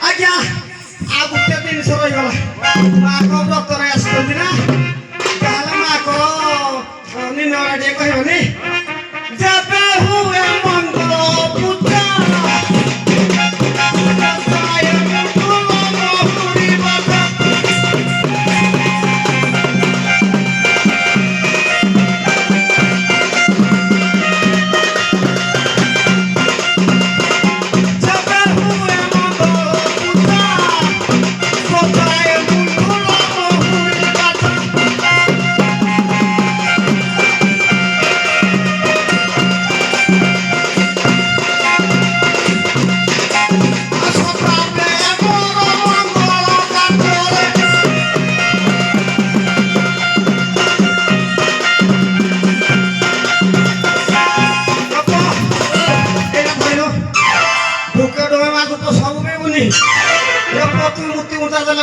ଆଜ୍ଞା ଆଉ ଗୋଟେ ଜିନିଷ ରହିଗଲା ମାଆଙ୍କ ବ୍ରତରେ ଆସିଛନ୍ତି ନା ତାହେଲେ ମାଆଙ୍କର ନିନରା ଟିକେ କହିବନି ଯେବେ ହୁଏ ମଙ୍ଗଳ ପୂଜା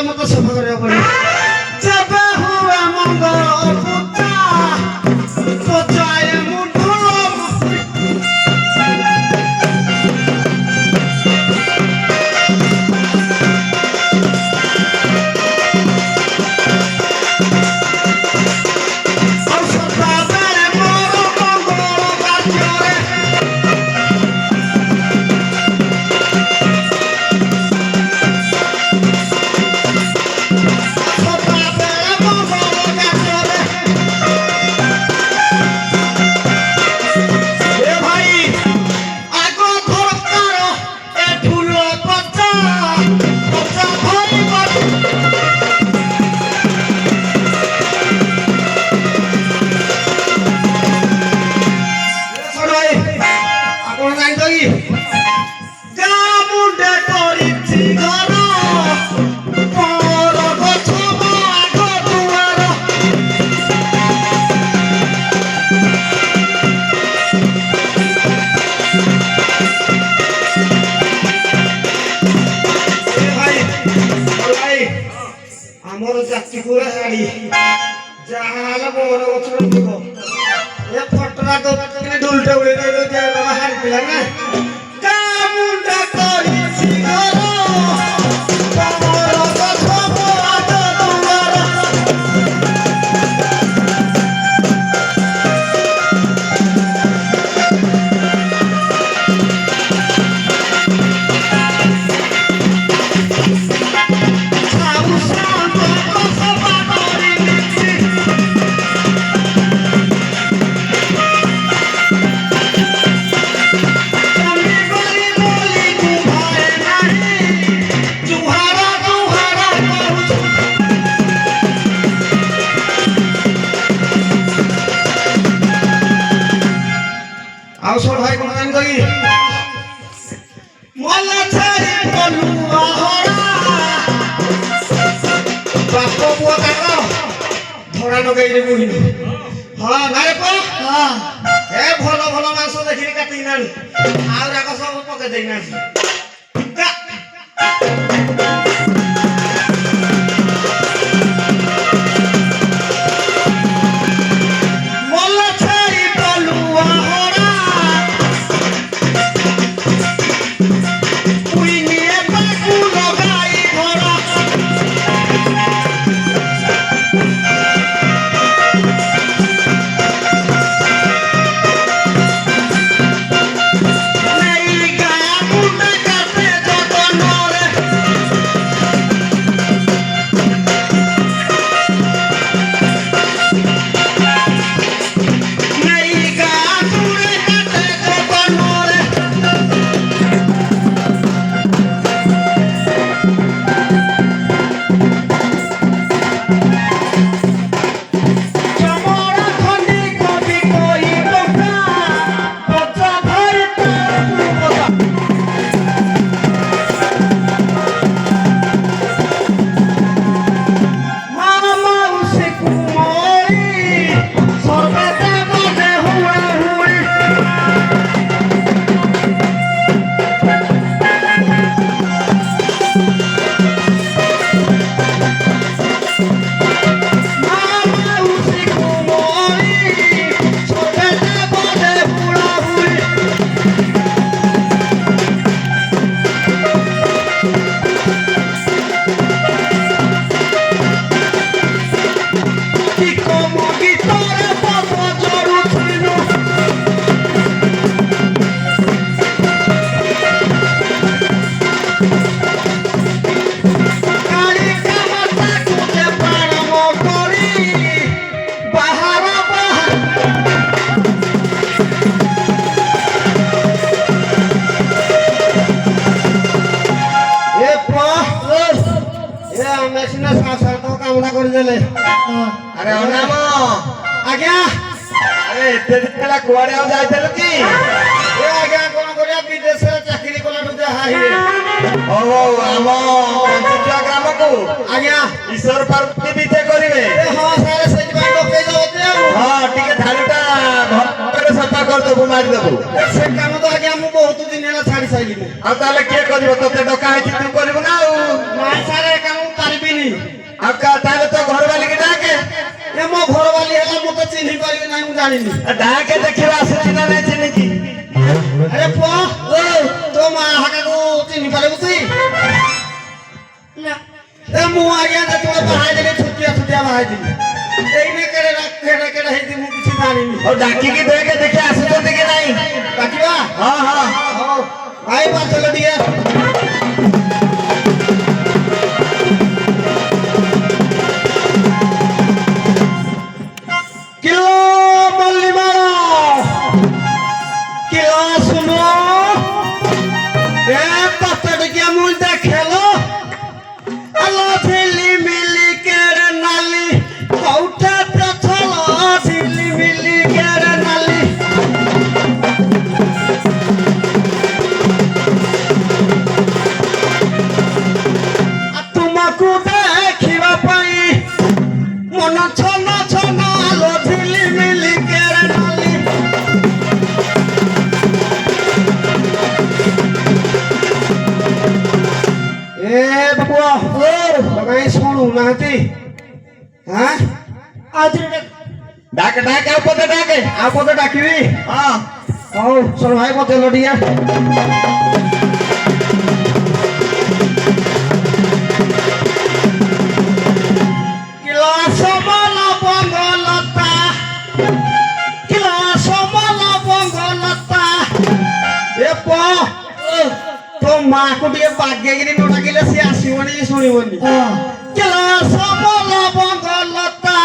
মতো সফা করে পড়ে যেবে হুয়ে মঙ্গল পূজা পচায় মুন্ডল ଆମର ଜାତି ପୁରା ଶାଢ଼ୀ ଯାହା ହେଲା ମୋର ଗଛରେ ଥିବ ଏ ଫଟୋଟା ତ ଡୁଲଟେ ଉଡେଇ ଦେଇ ବାହାରି ପିଲା ନା ମୁଣ୍ଡା କରିଛି ଘର ତମର ଗଛ ଆଗ ଦୁଆର ଆଉ ସବ ଭାଇ କଣ ଜାଣିଛ କି ମଲା ଛାଇ କଲୁଆ ହରା ବାପ ପୁଅ ତାଙ୍କର ଧରା ଲଗେଇଲେ ବୁହିନି ହଁ ନାରେ ପୁଅ ଏ ଭଲ ଭଲ ମାଂସ ଦେଖିକି କାଟିକି ନାଣି ଆଉ ରାଗ ସବୁ ପକେଇ ଦେଇନାହାନ୍ତି ଦେଲେ ଆରେ ଅନାମ ଆଜ୍ଞା ଆରେ ଏତେ ଦିନ ହେଲା କୁଆଡେ ଆଉ ଯାଇଥିଲୁ କି? ଏ ଆଜ୍ଞା କଣ କରିବା ବିଦେଶରେ ଚାକିରି କଲାଠୁ ଯାହା ହେଇ ହଉ ଆମ ପଞ୍ଚୁଆ ଗ୍ରାମକୁ ଆଜ୍ଞା ଈଶ୍ୱର ପାର୍ବତୀ ବିଜେ କରିବେ। ଏ ହଁ ସାର୍ ସେଥିପାଇଁ ଡକେଇ ଦଉଛି ଆଉ ହଁ ଟିକେ ଧାଡ଼ିଟା ଘରେ ସଫା କରିଦେବୁ ମାରିଦେବୁ। ସେ କାମ ତ ଆଜ୍ଞା ମୁଁ ବହୁତ ଦିନ ହେଲା ଛାଡି ସାରିଲିଣି। ଆଉ ତାହେଲେ କିଏ କରିବ? ତତେ ଡକା ହେଇଛି ତୁ କରିବୁ ନା ଆଉ? ନାଇଁ ସାର୍ ଏ କାମ ମୁଁ ପାରିବିନି। ଆଉ ତାହେଲେ ତୋ ଘର ବାଲିକି ଡାକେ। ଏ ମୋ ଘର ବାଲି ହେଲା ମୁଁ ତ ଚିହ୍ନି ପାରିବି ନାହିଁ ମୁଁ ଜାଣିନି। ଡାକେ ଦେଖିବା ଆସୁଛି ନା ନାଇଁ ଚିହ୍ନିକି। ଆରେ ପୁଅ ତୋ ମା ହାକାକୁ ଚିହ୍ନି ପାରିବୁ ତୁଇ? ଏ ମୁଁ ଆଜ୍ଞା ଯେତେବେଳେ ବାହା ହେଇଥିଲି ଛୁଟିଆ ବାହା ହେଇଥିଲି। ଏଇନେ କେଡେ ହେଇଛି ମୁଁ କିଛି ଜାଣିନି। ଆଉ ଡାକିକି ଦେଖେ ଦେଖି ଆସୁଛନ୍ତି କି ନାଇଁ। ଡାକିବା? ହଁ ହଁ ହଉ ଭାଇ ବାଚଲ ଟିକେ কিলো মল্লিমার কিলো শুনো এ কত টিকিয়া মুই দেখেলো আলো ঝিলি মিলি কেড়ে নালি কৌটা প্রথল ঝিলি মিলি কেড়ে নালি তোমাকু দেখিবা পাই মন ছন ছন আলো ঝিলি মিলি কেড়ে নালি এ বাবুয়া লগাই শুনু নাহাতি হ্যাঁ ডাকে ডাকে ଆଉ ପଦେ ଡାକେ। ଆଉ ପଦେ ଡାକିବି ହଁ ହଉ ଚଲ ଭାଇ ବତେଇଲ ଟିକେ কিলো সমল বঙ্গলতা কিলো সমল বঙ্গলতা এ প তো মাକୁ ଟିକେ ବାଗେଇକିରି ନ ଡାକିଲେ ସିଏ ଆସିବନି କି ଶୁଣିବନି କିଲୋ ସମଲ ବଙ୍ଗଲତା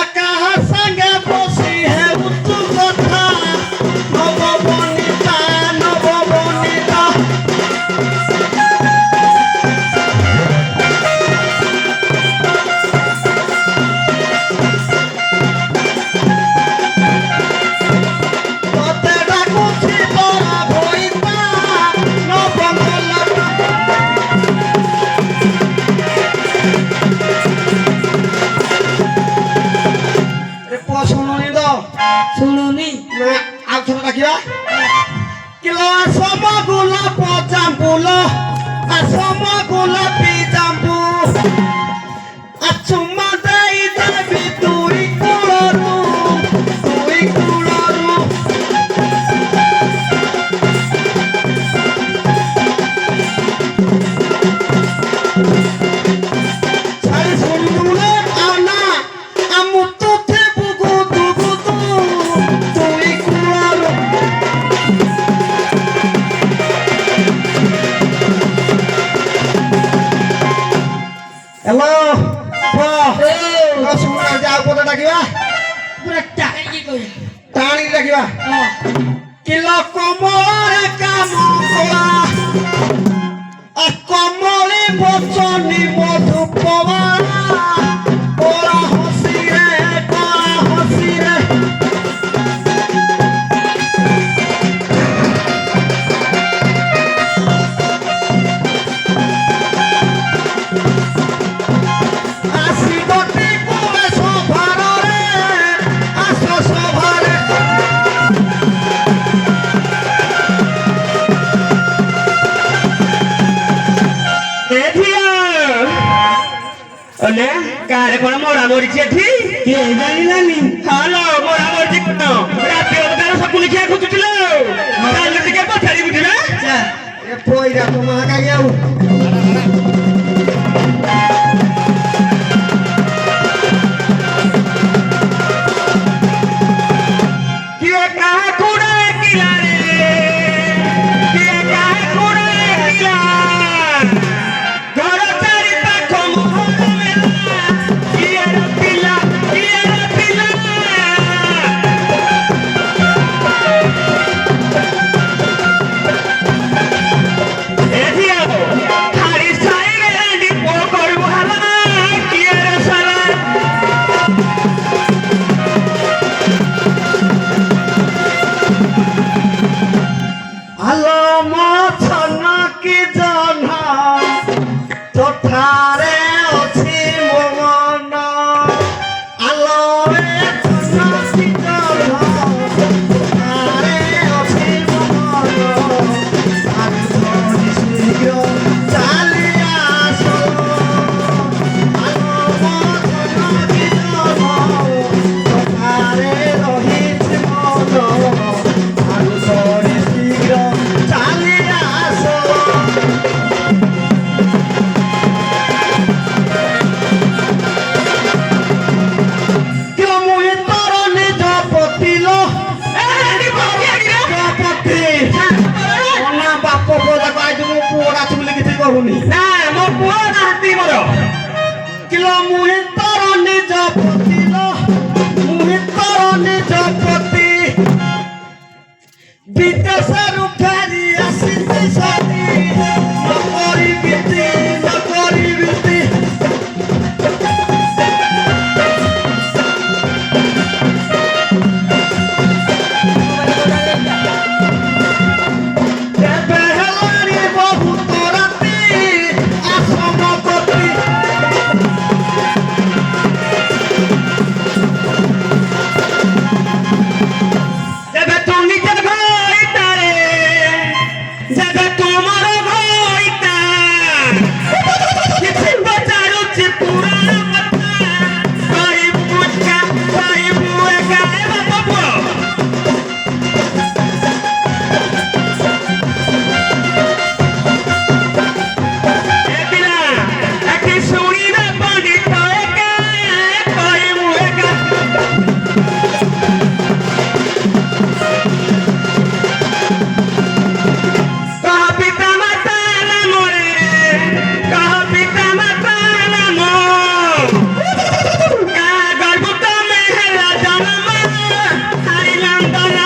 ଆକାଶ ସାଙ୍ଗେ ବସି ହେଉଛୁ କଥା ନବବନିତା ନବବନିତା ତତେ ଡାକୁଛି ତୋର ଭଇତା ନବଙ୍ଗଲତା रे पुआ सुनुनी तो শুনুনি ना आउ थोड़ा डाकिबा किलो असम गुला पजाम्बुलो असम गुला पिजाम्बु अचुम्मा देई देबी तुई कुळरू छाड़ी सुनुने आना আমুতো তে বুগু দুগু তুই কুড়ালো হ্যালো শুনা যাও কোথা ডাকিবা পুরা টাকা কি কই টানি ডাকিবা কিলো কমরে কাম কলা কমলে বচনি মধু পবা ওরা হসি রে আসি গতি কুলে সভারে আস সভারে ଅଲେ କାରେ କଣ ମରା ମରିଛି ଏଠି? କିଏ ଜାଣିଲାନି ହାଲୋ ମରା ମରିଛି କଣ? ରାତି ଅଧକାର ସକୁଲି ଖିଆ ଖୋଜୁଥିଲ ତାହେଲେ ଟିକେ ପଚାରି ବୁଝିବା। ଏ ପଇରା ତ ମା କାଇ ଆଉ କିଏ କାହାକୁ ଡାକିଲା ରେ? କିଏ କାହାକୁ ଡାକିଲା? ଘର ଚାରି ପାଖ ମୋହର ମେଲା କିଏ ରଖିଲା? ଏଠି ଆଉ আলো মছন কি জনা তোঠারে অছি মন আলো মছন কি জনা তোঠারে অছি মন আমি ধরি শীঘ্র চালি আস আলো মছন কি জনা তোঠারে রহিছি মন আমি ধরি শীঘ্র চালি আস কহুনি না ମୋ ପୁଅ ନାହାନ୍ତି ମୋର কিলো মুহিতর নিজ পতিল মুহিতর নিজ পতি বিদেশরু ফেরি আসিছি সতি নকরি বিতি ଏବେ ହେଲାଣି ବହୁତ ରାତି ଆସମ ଗତି ଯେବେ ତୁ ନିଜ ଘଇତାରେ ଯେବେ ତୁମର ଘଇତା କିଛି ପଚାରୁଛି ପୁରାଣ କଥା କହିବୁ ଏକା ବାପ ପୁଅ ଏ ପିଲା ଏଠି ଶୁଣିବେ ପଣ୍ଡିତ ଏକା କହିବୁ ଏକା कहा पिता माता नमो रे कहा पिता माता नमो का गर्भत में है जन्म हरि नंदन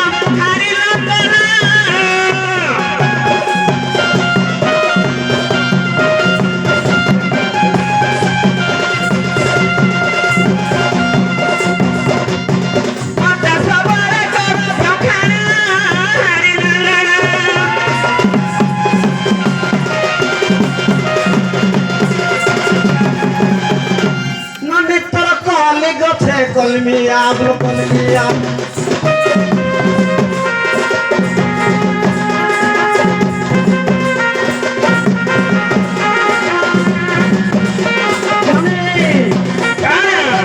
माता सबरे करो भखाना हरि नंदन ননিতর কলি গছে কলমিয়া কলমিয়া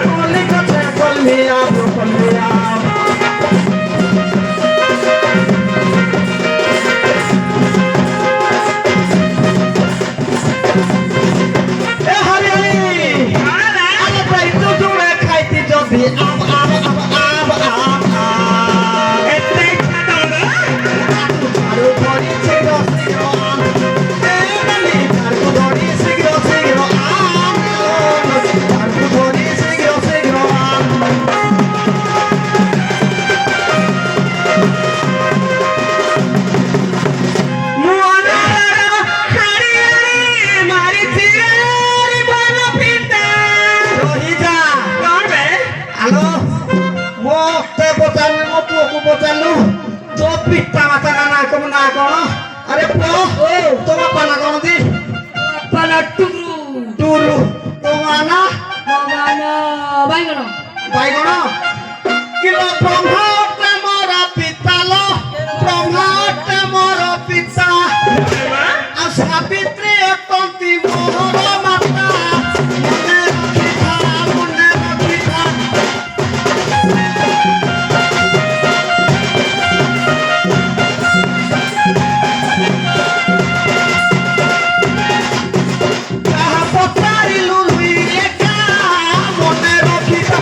কলি গছে কলমিয়া কলমিয়া এ হরি হরি আরে ভাই তো জুড়ে খাইতি যদি আব আব আব আব আব আব एते আরো ধরি শীঘ্র শীঘ্র আম এ নানি আরো ধরি শীঘ্র শীঘ্র আম আরো ধরি শীঘ্র শীঘ্র আম मुआना हरि हरि मारी चिरारी बन पिता রহি যা कौन बे আলো মতে পচালু মো পুଅକୁ ପଚାରିଲୁ ତୋ ପିତା ମାତା ନା କଣ ଆରେ ପୁଅ ତୋ ବାପା ନା କଣ ଦି Pala turu. ଟୁରୁ ତୋ ମା ନା Mana baigano. ବାଇଗଣ କିଲୋ ବ୍ରହ୍ମଟେ ମୋର ପିତା ଲୋ ବ୍ରହ୍ମଟେ ମୋର ପିତା ଆଉ ସାବିତ୍ରୀ ଅଟନ୍ତି ମୋର ମାତା ମନେ ରଖିଥା ଯାହା ପଚାରିଲୁ ଏକା ମନେ ରଖିଥା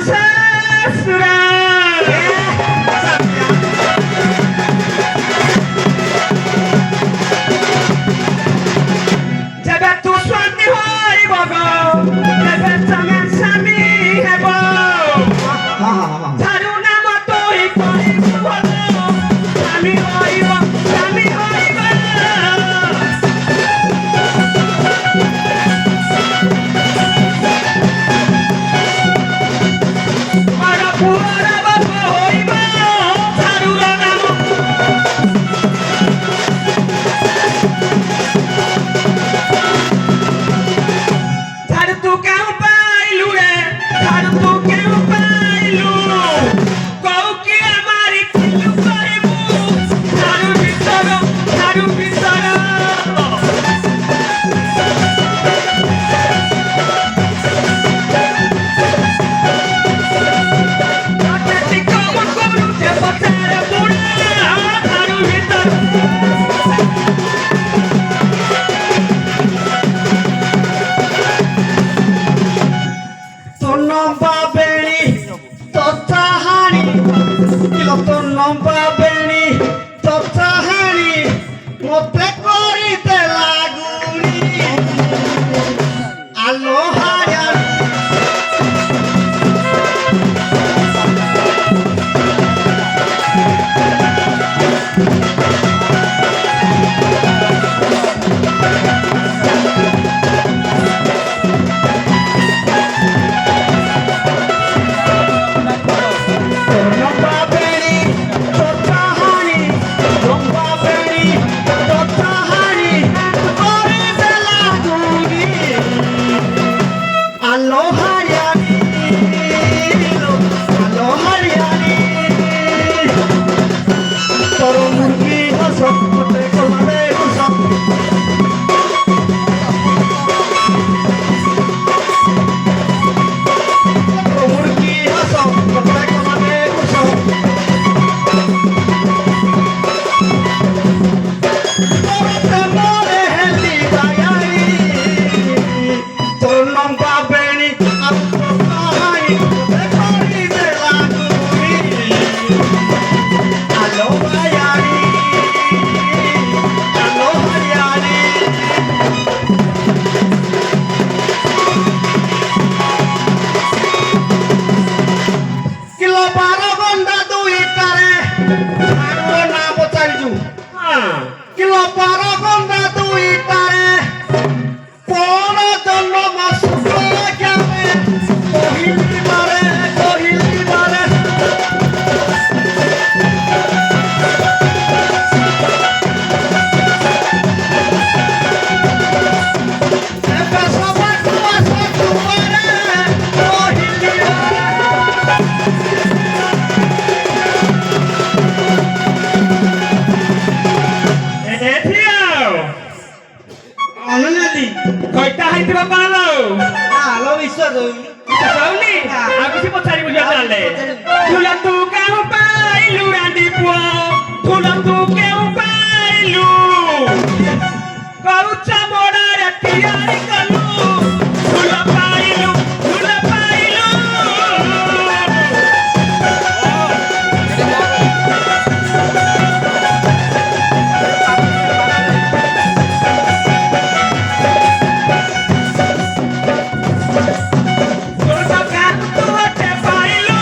ससुरा जब तू स्वामी होई बगो जब संगे स्वामी हेबो थारू नाम तोई कोई बोलो स्वामी होइबो स्वामी होइबो मारा पुरा बाबा होइबो थारू नाम थारू तू क्यों पाइलू रे थारू तू क्यों पाइलू कहू कि हमारी किल्लू कहबू थारू भीतर Atleti como te pasar pura Tharu भीतर তোর নম্বা বেড়ি তোর চাহানি কিলো তোর নম্বা বেড়ি তোর চাহানি মতে করিতে লাগুনি আলো হায়ানি তোর নম্বা বেড়ি তোর চাহানি নম্বা বেড়ি তোর চাহানি করিতে লাগুনি আলো হায়ানি আলো হায়ানি তোর মুরগি হসত মতে কলমে হসত তোর মুরগি হসত মতে কলমে হসত তোরতে মরে হেলি বায়াই তোর নম্বা বেড়ি আমি তোর চাহানি করিতে লাগুনি আলো হায়ানি আলো হায়ানি কিলো 12 ঘন্টা দুইটারে আর না বচাইজু কিলো 12 ঘন্টা দুইটারে কোন জন্য মাসুক কেমে কহিলি মারে এবে সবাই কুয়াশা কুমারে কহিলি এথিও অননাদি কয়টা হাইতিবা পালো আলো বিশ্বাস সাউলি আমি কি পছারি বুঝা চালে তুলা তু কেউ পাইলু রান্দি পুয়া তুলা তু কেউ পাইলু কউচা মোড়া রাতিয়ারি কলু তুলা পাইলু তুলা কাটু তে পাইলু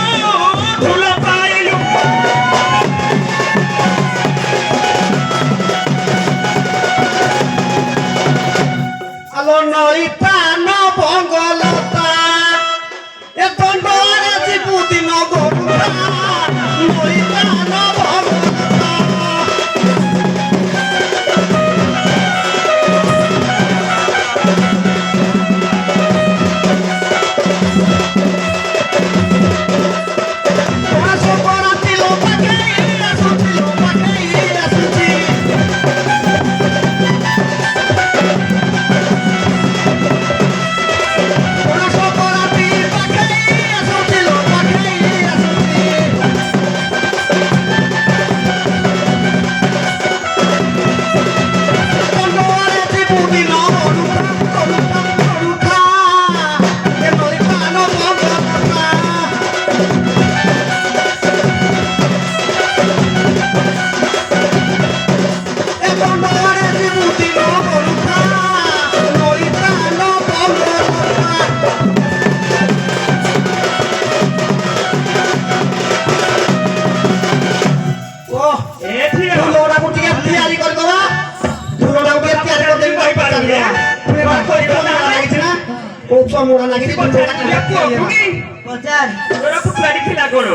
ଚମଡ଼ା ଲାଗି ପଚାରିଲେ ପୁଅକୁ କି ପଚାର ତୋର ପୁତୁରାଟି ଥିଲା କଣ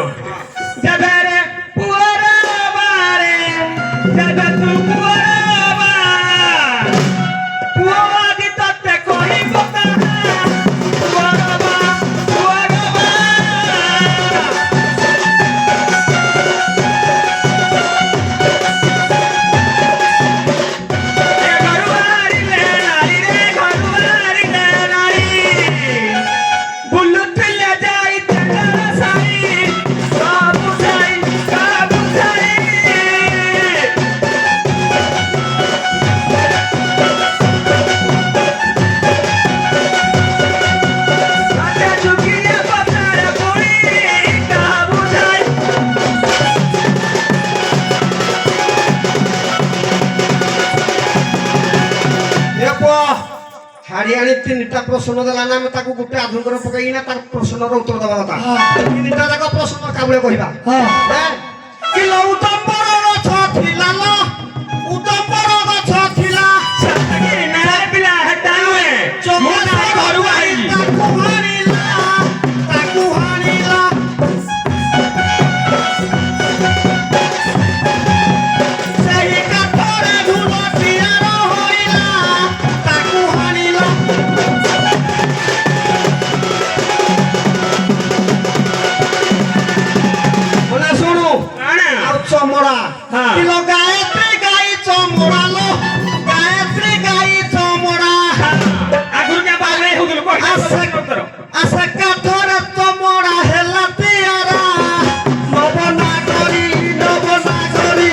ଯେବେରେ ପୁଅର ବାରେ ଯେବେ ତୁ ପୁଅର ବା ପୁଅ ଆଜି ତତେ କହିବ ତାହା ପୁଅର ବା ପୁଅର ବା ଏ ଘରୁ ବାହାରିଲେ ନାରୀ ରେ ଘରୁ ବାହାରିଲେ ନାରୀ ବୁଲୁଥିଲେ ଯାଇ ତେଲର ସାଇ ସବୁ ସାଇ ସବୁ ସାଇ ଆଚ୍ଛା ଝୁକିଲେ ପଥର ପୁଣି ସବୁ ସାଇ ଏ ପୁଅ ହାରିଆଣି ତିନିଟା ପ୍ରଶ୍ନ ଦେଲା ନା ଆମେ ତାକୁ ଗୋଟେ ଆଧୁଙ୍କର ପକେଇକିନା ତାର ପ୍ରଶ୍ନର ଉତ୍ତର ଦେବା କଥା ତିନିଟା ଯାକ ପ୍ରଶ୍ନ କାବୁଳେ କହିବା କିଲୋ ଉତ୍ତମ୍ବର ଗଛ ଥିଲା ଲୋ ଉତ୍ତମ୍ବର ଗଛ ଥିଲା ସତକି ନାରେ ପିଲା ହେଟା ନୁହେଁ ମୁଁ ନାରୀ ଘରୁ ବାହାରିଲି ତାକୁ ହାଣିଲା ସେହି କାଠରେ ଢୁଲ ତିଆର ହୋଇଲା ତାକୁ ହାଣିଲା ବୋଲେ ଶୁଣୁ କଣ ଆଉ ଚମଡ଼ା ହଁ। କିଲୋ ଗାୟତ୍ରୀ ଗାଈ ଚମଡ଼ା ଲୋ ଗାୟତ୍ରୀ ଗାଈ ଚମଡ଼ା ଆଗରୁ କେ ବାହାରେ ହଉଥିଲୁ କହିଲା ଉତ୍ତର ଆଶା କାଠରେ ଚମଡ଼ା ହେଲା ତିଆରା ନବନାଗରୀ ନବନାଗରୀ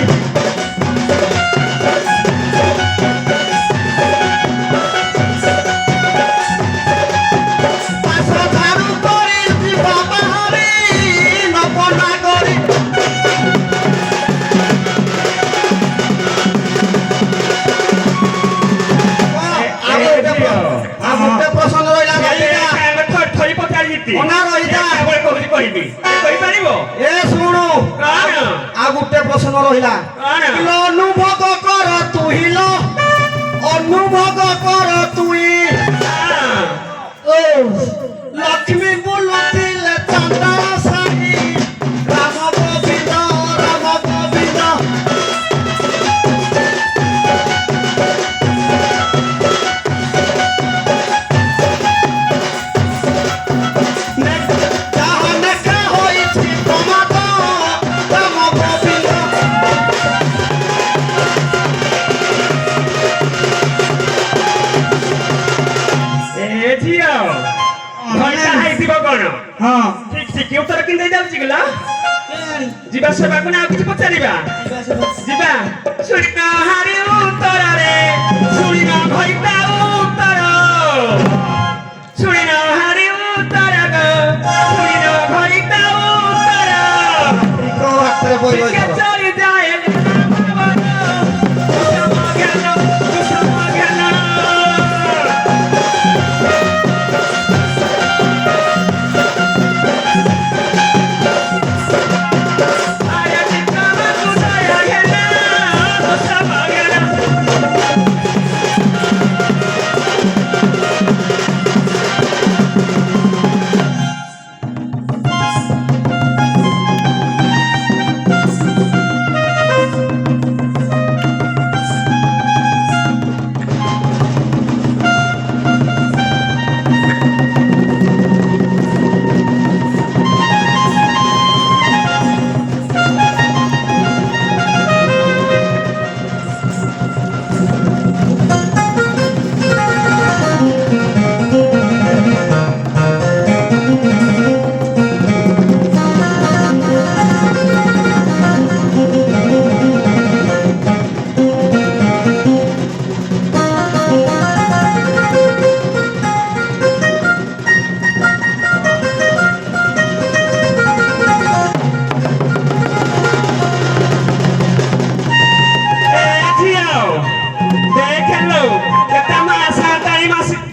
ପାଶ ଧାରୁ କରି ଯିବା ବାହାରି ନବନାଗରୀ ଆଉ ଗୋଟେ ପ୍ରଶ୍ନ ରହିଲା ରହିଲା ଥରି ପଚାରି ଜିତି ଅନା ରହିଲା କହୁଛି କହିବି କହିପାରିବ ଏ ଶୁଣୁ କଣ ଆଉ ଗୋଟେ ପ୍ରଶ୍ନ ରହିଲା କଣ? କିଲୋ ଅନୁଭୋଗ କର ତୁହିଲ ଅନୁଭୋଗ କର ତୁଇ ଲକ୍ଷ୍ମୀ ବୁଲୁଥିଲେ ଚନ୍ଦନ ସାହି ରାମ ଗୋବିନ୍ଦ ରାମ ଗୋବିନ୍ଦ ଯାହା ଲେଖା ହୋଇଛି ପ୍ରମାଦ ରାମ ଗୋବିନ୍ଦ ଏ ଝିଅ ଭଇଟା ହେଇଥିବ କଣ ହଁ ଠିକ ଠିକ ଉତ୍ତର କେମିତି ଯାଉଛି ଗଲା ଯିବା ସେବାକୁ ନା ଆଉ କିଛି ପଚାରିବା ଯିବା ଶୁଣିନ ହାରି ଉତ୍ତରରେ ଶୁଣିନ ଭଇଟା ଉତ୍ତର ଶୁଣିନ ହାରି ଉତ୍ତର ଶୁଣିନ ଭଇଟା ଉତ୍ତର ଠିକ ହାତରେ ବହି ବହି ଟିକେ କର। ଚଳି ଯାଏ କୁସୁମ ଜ୍ଞାନ କୁସୁମ ଜ୍ଞାନ ଆରେ ଚିତ୍ତମ କୁଦୟ ଜ୍ଞାନ କୁସୁମ ଜ୍ଞାନ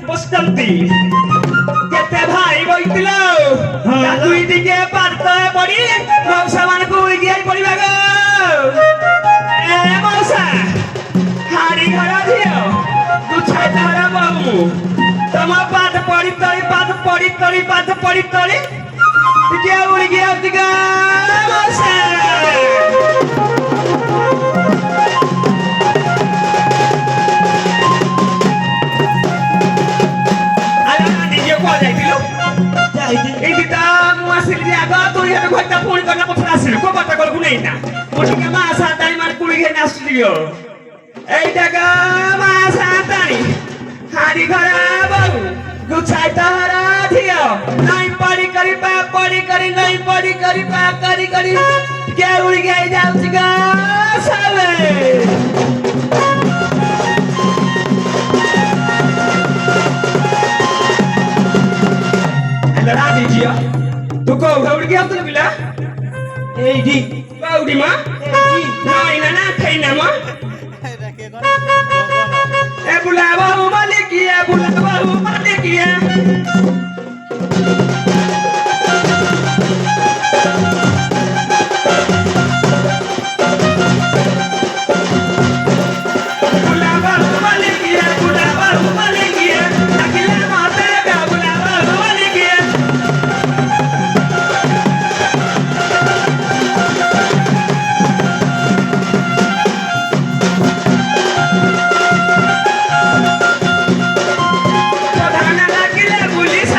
ବସିଛନ୍ତି କେତେ ଭାଇ ବଇଥିଲ ଦୁଇ ଟିକେ ପାର୍ତ ପଡି ମଉସା ମାନଙ୍କୁ ଉଇଗିଆଇ ପଡିବା ଗো ଏ ମଉସା ହାଡି ଘର ଝିଅ ତୁ ଛାଇ ଘର ବୋହୁ ତମ ପାଠ ପଡି ତଳି ପାଠ तळी पाच पडी तळी तिच्या उडी घ्या तिका পুরি কন্যা কোথায় আসছিল কো কথা কল গুনেই না ওদিকে মা সাতাই মার কুড়ি ঘে নাচলিও এই টাকা মা সাতাই হাড়ি ঘরা বাবু গুছাই তাহারা ধিও নাই পড়ি করি নাই পড়ি করি পা করি কে উড়ি গে যাଉଛି গা সাবে লড়া দিজিও तू को उड़ी गया तो बिला এইডি उड़ी मां नहीं ना खाई ना मां ए बुलावा मालिक है बुलावा मालिक है बुलावा मालिक है अकेला माता का बुलावा मालिक है প্রধান লাগিলে পুলিশ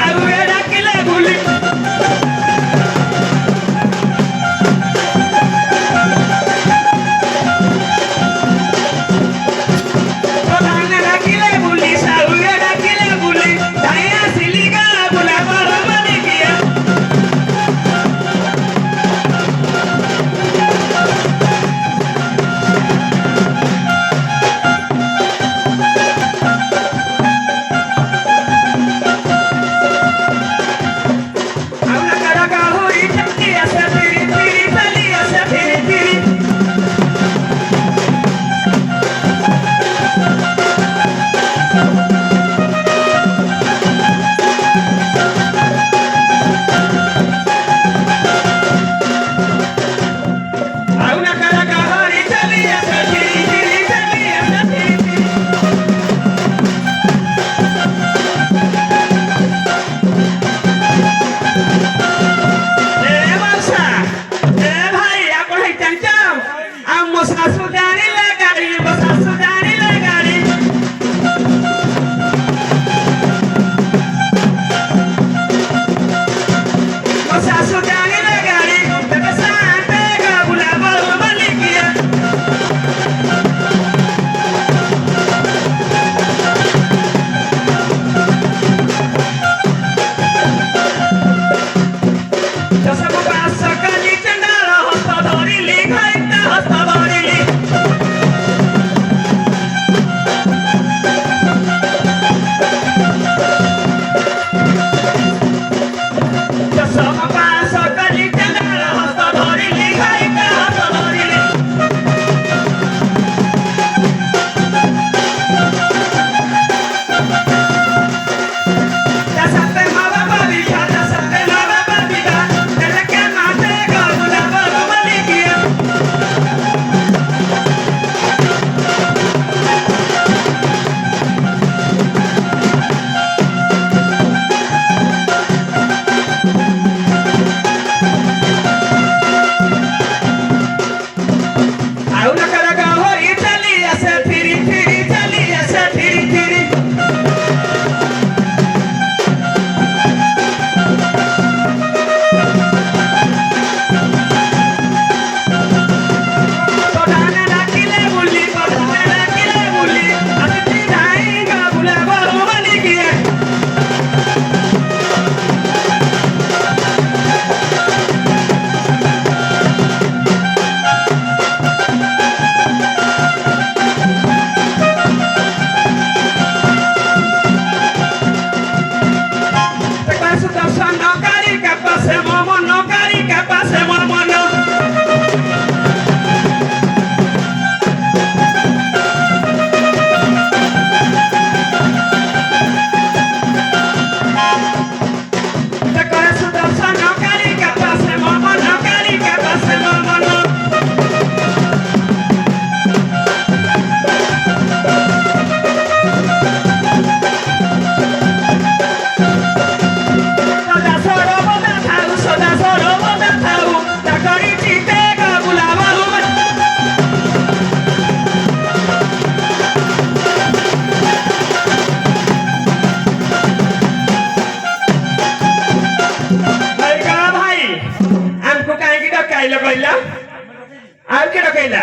ଆଉ କିଏ ଡକେଇଲା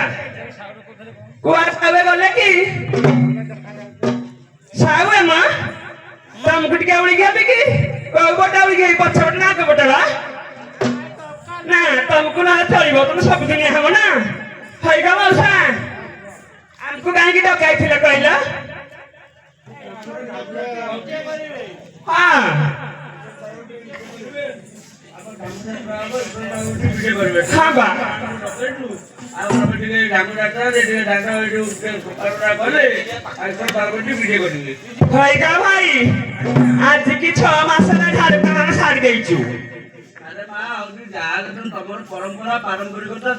କୁଆଡେ ସାହୁଏ ଗଲେ କି ସାହୁଏ ମା ତମକୁ ଟିକେ ଉଳିକି ହେବି କି କୋଉ ପଟେ ଉଳିକି ପଛପଟେ ନା ଆଗ ପଟେ ବା ନା ତମକୁ ନା ଚଳିବ ତମେ ସବୁଦିନ ହବ ନା ହେଇଗ ମଉସା ଆମକୁ କାହିଁକି ଡକାଇଥିଲେ କହିଲ ହଁ ହଁ ବା ହେଇଗା ଭାଇ ଆଜିକି 6 ମାସରେ ଝାଡୁ କାମ ସାରି ଦେଇଛୁ ପରମ୍ପରା ପାରମ୍ପରିକତା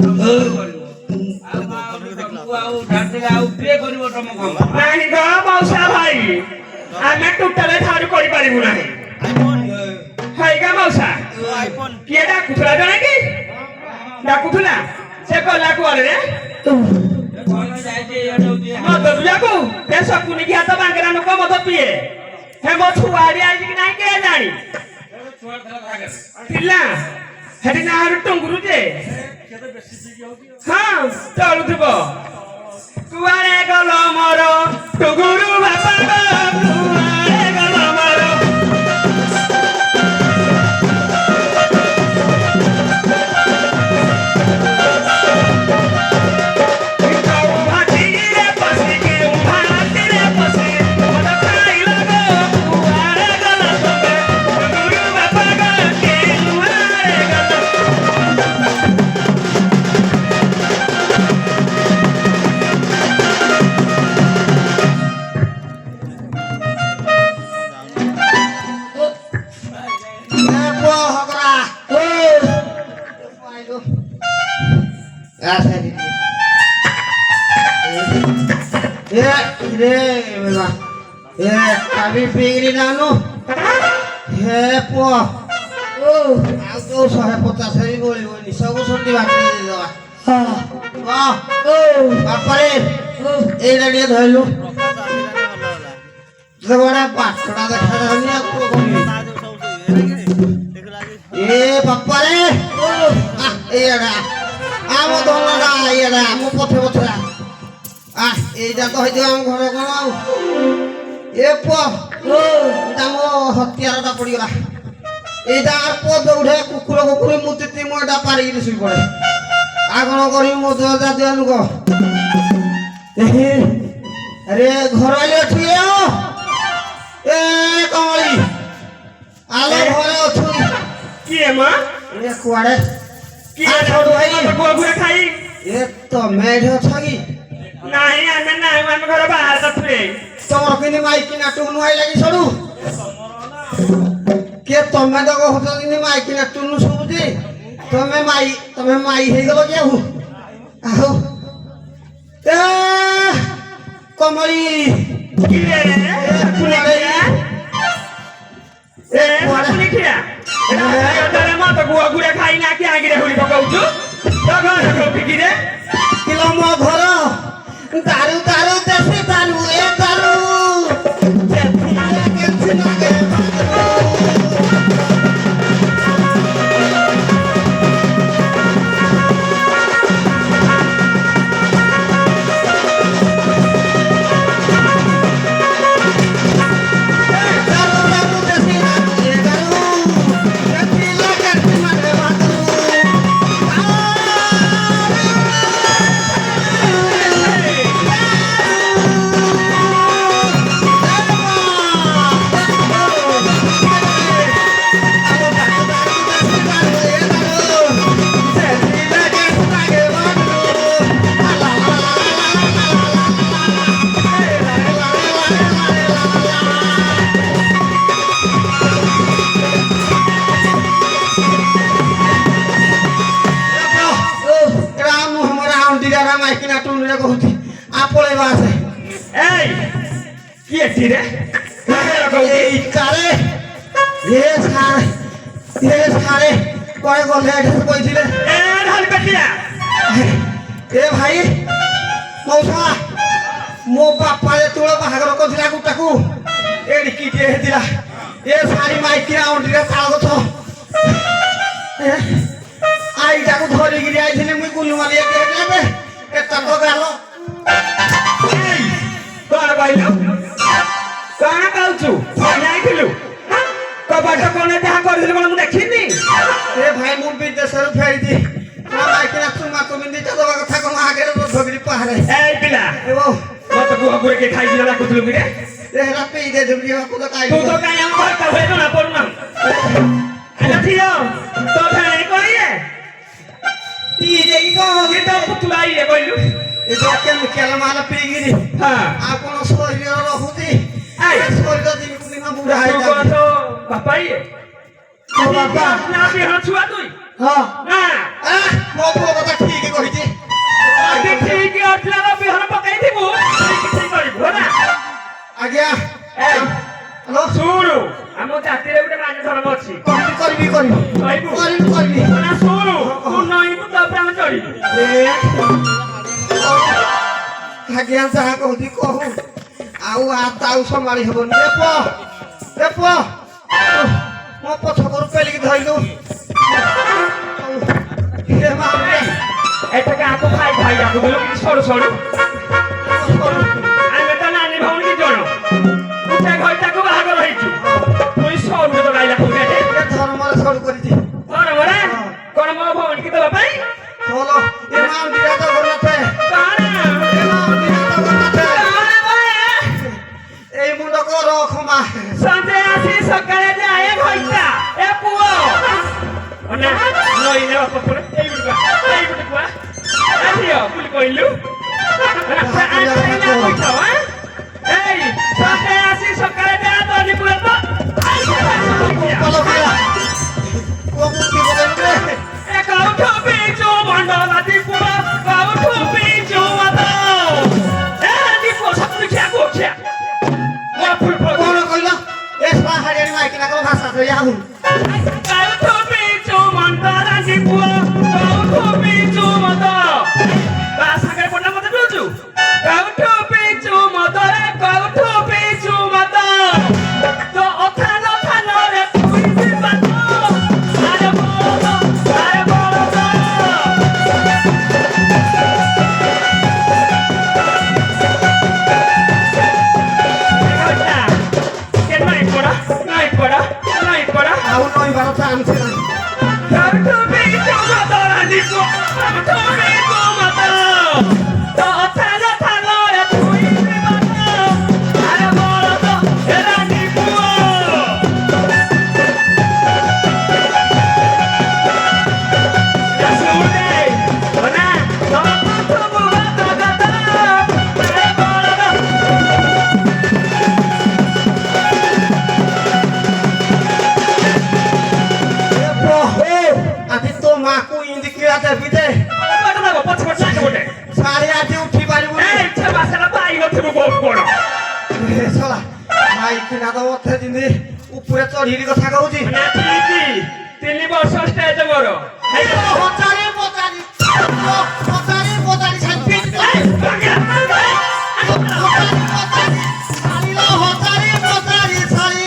ନାହିଁ ଗ ମଉସା ଭାଇ ଆମେ ଟୋଟାଲି ଝାଡୁ କରିପାରିବୁ ନାହିଁ ହେଇଗା ମଉସା କିଏ ଡାକୁଥିଲା ଜଣେ କି ଡାକୁଥିଲା ସେ ଗଲା କୁଆଡେ ମଦ ପିଇବାକୁ ଏ ଶକୁନି କି ହାତ ବାଙ୍ଗରା ଲୋକ ମଦ ପିଏ ହେ ମୋ ଛୁଆଡି ଆଇଛି କି ନାହିଁ କିଏ ଜାଣି ଥିଲା ସେଠି ନାଁରୁ ଟୁଙ୍ଗୁରୁ ଯେ ହଁ ଚଳୁଥିବ କୁଆଡେ ଗଲ ମୋର ଟୁଙ୍ଗୁରୁ ବାପା କୁଆଡେ ଗଲ ମୋର ପିଇକିରି ଯାଉନୁ ହେ ପୁଅ ଆଉ ଯୋଉ 150 ବି ବଳିବନି ସବୁ ସନ୍ଧି ବାଟି ଦେଇଦବା ବାପାରେ ଏଇଟା ଟିକେ ଧରିଲୁ ବड़ा ପାଠଟା ଦେଖାଯାଉନି ଆଉ କଣ କରିବି ଏ ବାପାରେ ଏଇଟା ଆମ ଧନଟା ଏଇଟା ମୋ ପଛେ ପଛେ ଏଇଟା ତ ହେଇଥିବ ଆମ ଘର କଣ ଆଉ ଏ ପୁଅ ମୋ ହତିଆରଟା ପଡ଼ିଗଲା ଏଇଟା ପୁଅ ଦୌଡ଼େ କୁକୁର ମୁତିତି ମୁଁ ଏଇଟା ପାରିକିରି ଶୋଇ ପଡ଼େ ଆଉ କ'ଣ କରିବି ମୋ ଦେହ ଦିଆ ଲୋକ ଆରେ ଘର ଆଇଲେ ଅଛି ଏ କମଳି ଆଲୋ ଘରେ ଅଛୁ କିଏ ମା ଏ କୁଆଡ଼େ କିଏ ଗୁଆ ଖାଇ ଏ ତମେ ଏଠି ଅଛ କି ନାହିଁ ଆମେ ନାହିଁ ଆମେ ଘର ବାହାର କରୁଥିଲେ ତମର କିନି ମାଇକି ନାଟୁ ନୁଆଇ ଲାଗି ସଡୁ କିଏ ତମେ ତ କହୁଛ କିନି ମାଇକି ନାଟୁ ନୁ ଶୁଭୁଛି ତମେ ମାଇ ହେଇଗଲ କି ଆଉ ଏ କମଳି କିଏ ମତ ଗୁଆ ଗୁଆ ଖାଇ ନା କି ଆଗିରେ ହୁଳି ପକାଉଛୁ କିଲୋ ମୋ ଘର ଦାରୁ ଦାରୁ ଦେଶୀ ଦାରୁ ଏ ଦାରୁ भाई मौसा मो बापा तुल बाहागर करथिला गुटाकू एडिकी टे हेतिला ए सारी माइकी आउंडी रे ताळ गछ आई ଏଇଟାକୁ ଧରିକିରି ଆଇଥିଲି ମୁଇଁ ଗୁଲୁମାଲି ଏବେ ଏଟା ତ ଗାଲ ଏଇ, କଣ କହିଲୁ କଣ କହୁଛୁ ଯାଇଥିଲୁ କବାଟ କଣ ଯାହା କରିଥିଲୁ କଣ ମୁଁ ଦେଖିନି ଏ ଭାଇ ମୁଁ ବିଦେଶରୁ ଫେରିଛି ମାଇକିନା ଚୁମା ତୁମି ଦିଟା ଦବା କଥା କଣ ଆଗରେ ଧରିକିରି ପାହାରେ ଏଇ ପିଲା ଏ ବୋ ମତେ ଗୁରେ କିଏ ଖାଇକି ଡାକୁଥିଲୁ କିରେ ଏରା ପିଇ ଦେ ଧରି ବାପୁ ତ ତୁ ତ କାଇ କାଇଁ ଆମ ଘର କା ଭଳି ଜଣା ପଡୁନାହୁଁ ଆଚ୍ଛା ଝିଅ ତୋ ଭେଣେଇ କହିଲେ ପିଇ ଦେଇକି କଣ କି ତୋ ପୁତୁରା ଇଏ କହିଲୁ ଏ ଯୋ କେମିକାଲ ମାଲ ପିଇକିରି ହଁ ଆଉ କଣ ଶରୀର ରହୁଛି ଏଇ ଶରୀର ଦିନକୁ ଦିନ ବୁଢା ତୁ କଣ ହେଇଯାଉଛି ତୋ ବାପା ଇଏ ମୋ ବାପା ନା ବିହନ ଛୁଆ ତୁଇ ହଁ ନା ମୋ ପୁଅ କଥା ଠିକ କହିଛି ଆଜି ଠିକ ଅଥିଲା ବିହନ ପକେଇଥିବୁ କିଛି କରିବୁ ହେଲା ଆଜ୍ଞା ଏଇ ହ୍ୟାଲୋ ଶୁଣୁ ଆମ ଜାତିରେ ଗୋଟେ ରାଜ ଧର୍ମ ଅଛି କରିବି କହିବୁ କରିବି ନା ଶୁଣୁ ତୁ ନଈକୁ ତାପରେ ଆମେ ଚଢିବୁ ଆଜ୍ଞା ଯାହା କହୁଛି କହୁ ଆଉ ସମ୍ଭାଳି ହବନି ରେ ପୁଅ ମୋ ପଛକରୁ ପେଲିକି ଧରିଲୁ ହେ ମାମୁନି ଏଠାକେ ଆକୁ ଭାଇ ଡାକୁଥିଲୁ କିଛି ସରୁ ସରୁ ଆମେ ତ ନାନୀ ଭଉଣୀ କି ଜଣ ଗୋଟେ ଘଇଟାକୁ ବାହାଘର ହେଇଛୁ ତୁଇ ସରୁ ତ ଗାଇଲା କହୁଛେ ଏ ଧର୍ମରେ ସରୁ କରିଛି କଣ ମରା କଣ ମୋ ଭଉଣୀ କି ଦେବା ପାଇଁ ଚଲ ଏ ମାଉଣ୍ଡିରା ଜଗନ୍ନାଥ କଣ ଏ ମାଉଣ୍ଡିରା ଜଗନ୍ନାଥ କଣ ମରା এই মুন্ড কর ক্ষমা সঞ্জয় আসি সকালে যায় ঘইটা এ পুও অনা নই নে বাপ পুরে এই বুড়া কুয়া আসিও পুলি কইলু এই সঞ্জয় আসি সকালে যায় দনি পুরে তো বলো ভাইয়া ও মুক্তি বলে রে এ কাউঠো বিজু মন্ডলাতি পুরো কাউঠো বিজু মাতা এ নিপো সবকিছু গোছা ও ফুল ফুল কোন কইলো এ পাহাড়ের মাইকিনা কোন ভাষা তো ইয়াহু কাউঠো বিজু মন্ডলাতি পুরো কাউঠো বিজু মাতা বাসাকে পড়না মতে বুঝু কাউঠো বিজু মাতারে কাউঠো বিজু মাতা তো ওথানো থানো রে তুই দিবাতো আরে বলো আউ নই বারো চান্স নাই আদি তো মাকু ইন্দিকিরা দেবি দে সাড়ে আজ উঠি পারিবু সলা মাইকিনা তো মতে দিন উপরে চড়ির কথা কହୁଛି 3 ବର୍ଷ ଷ୍ଟେଜ ମୋର হজারে পচারি ছাড়ি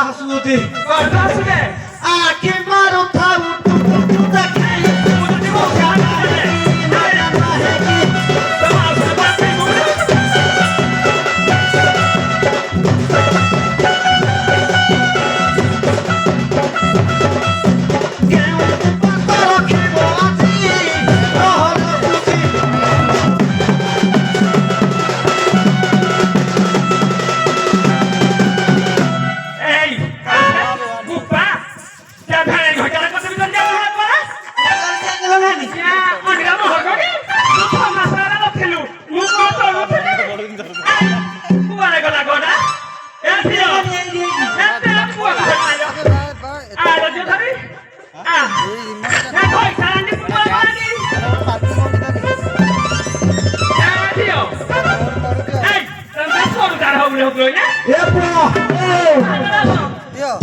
হাসুতি কত আসবে আখি মারু থাউ টুকু দেখাই মুদি মোকা লাগে মায়া মাহেকি তোমার সাথে মুদি কেউ পাতা রাখিব আজি রহল বুঝি এই বুপা যা ভাই ঘটার কথা বিতর যাও হ্যাঁ গেল নানি যা অনিরা মহগনি তো মাসালা লথেলু মু তো লথেলু কুয়ারে গলা গডা এতিও এতে কুয়া গলা আ রজু ধরি আ না কই সারানি কুয়া গলানি এতিও এই তুমি সরু দার হবলে হবলো না এ পুরা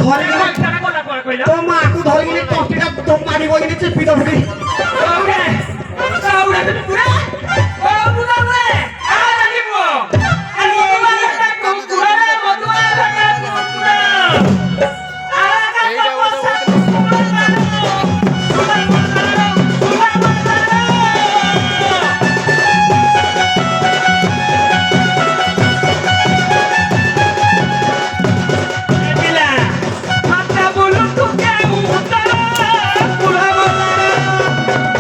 ধরে কই সারা গলা করা কইলা তো মাকু ধরে গিয়ে টপটিটা তো মারিব গিয়ে চেপি দবি ওকে সাউরা তুমি পুরা ও পুরা রে আ লাগিব আনি তোমার একটা কুকুরা মতুয়া একটা কুকুরা আরা কা পয়সা Mila, mata bulu tuke utara, pura mata.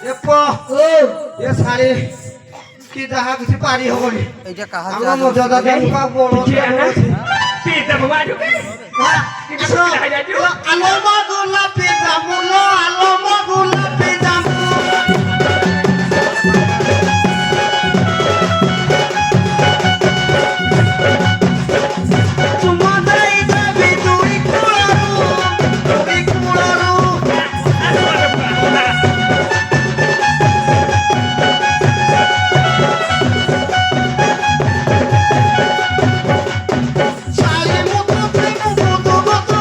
এ প ও এ সারে কি যাহা কিছু পারি হবনি এইটা কাহা আমরা মর্যাদা দেন পা বড় Pita baju ke? আলো মাগুলা পিজামুলো আলো মাগুলা পিজামু তোমাদের যাবি তুই কুড়ারু সালে মতো প্রেম মতো মতো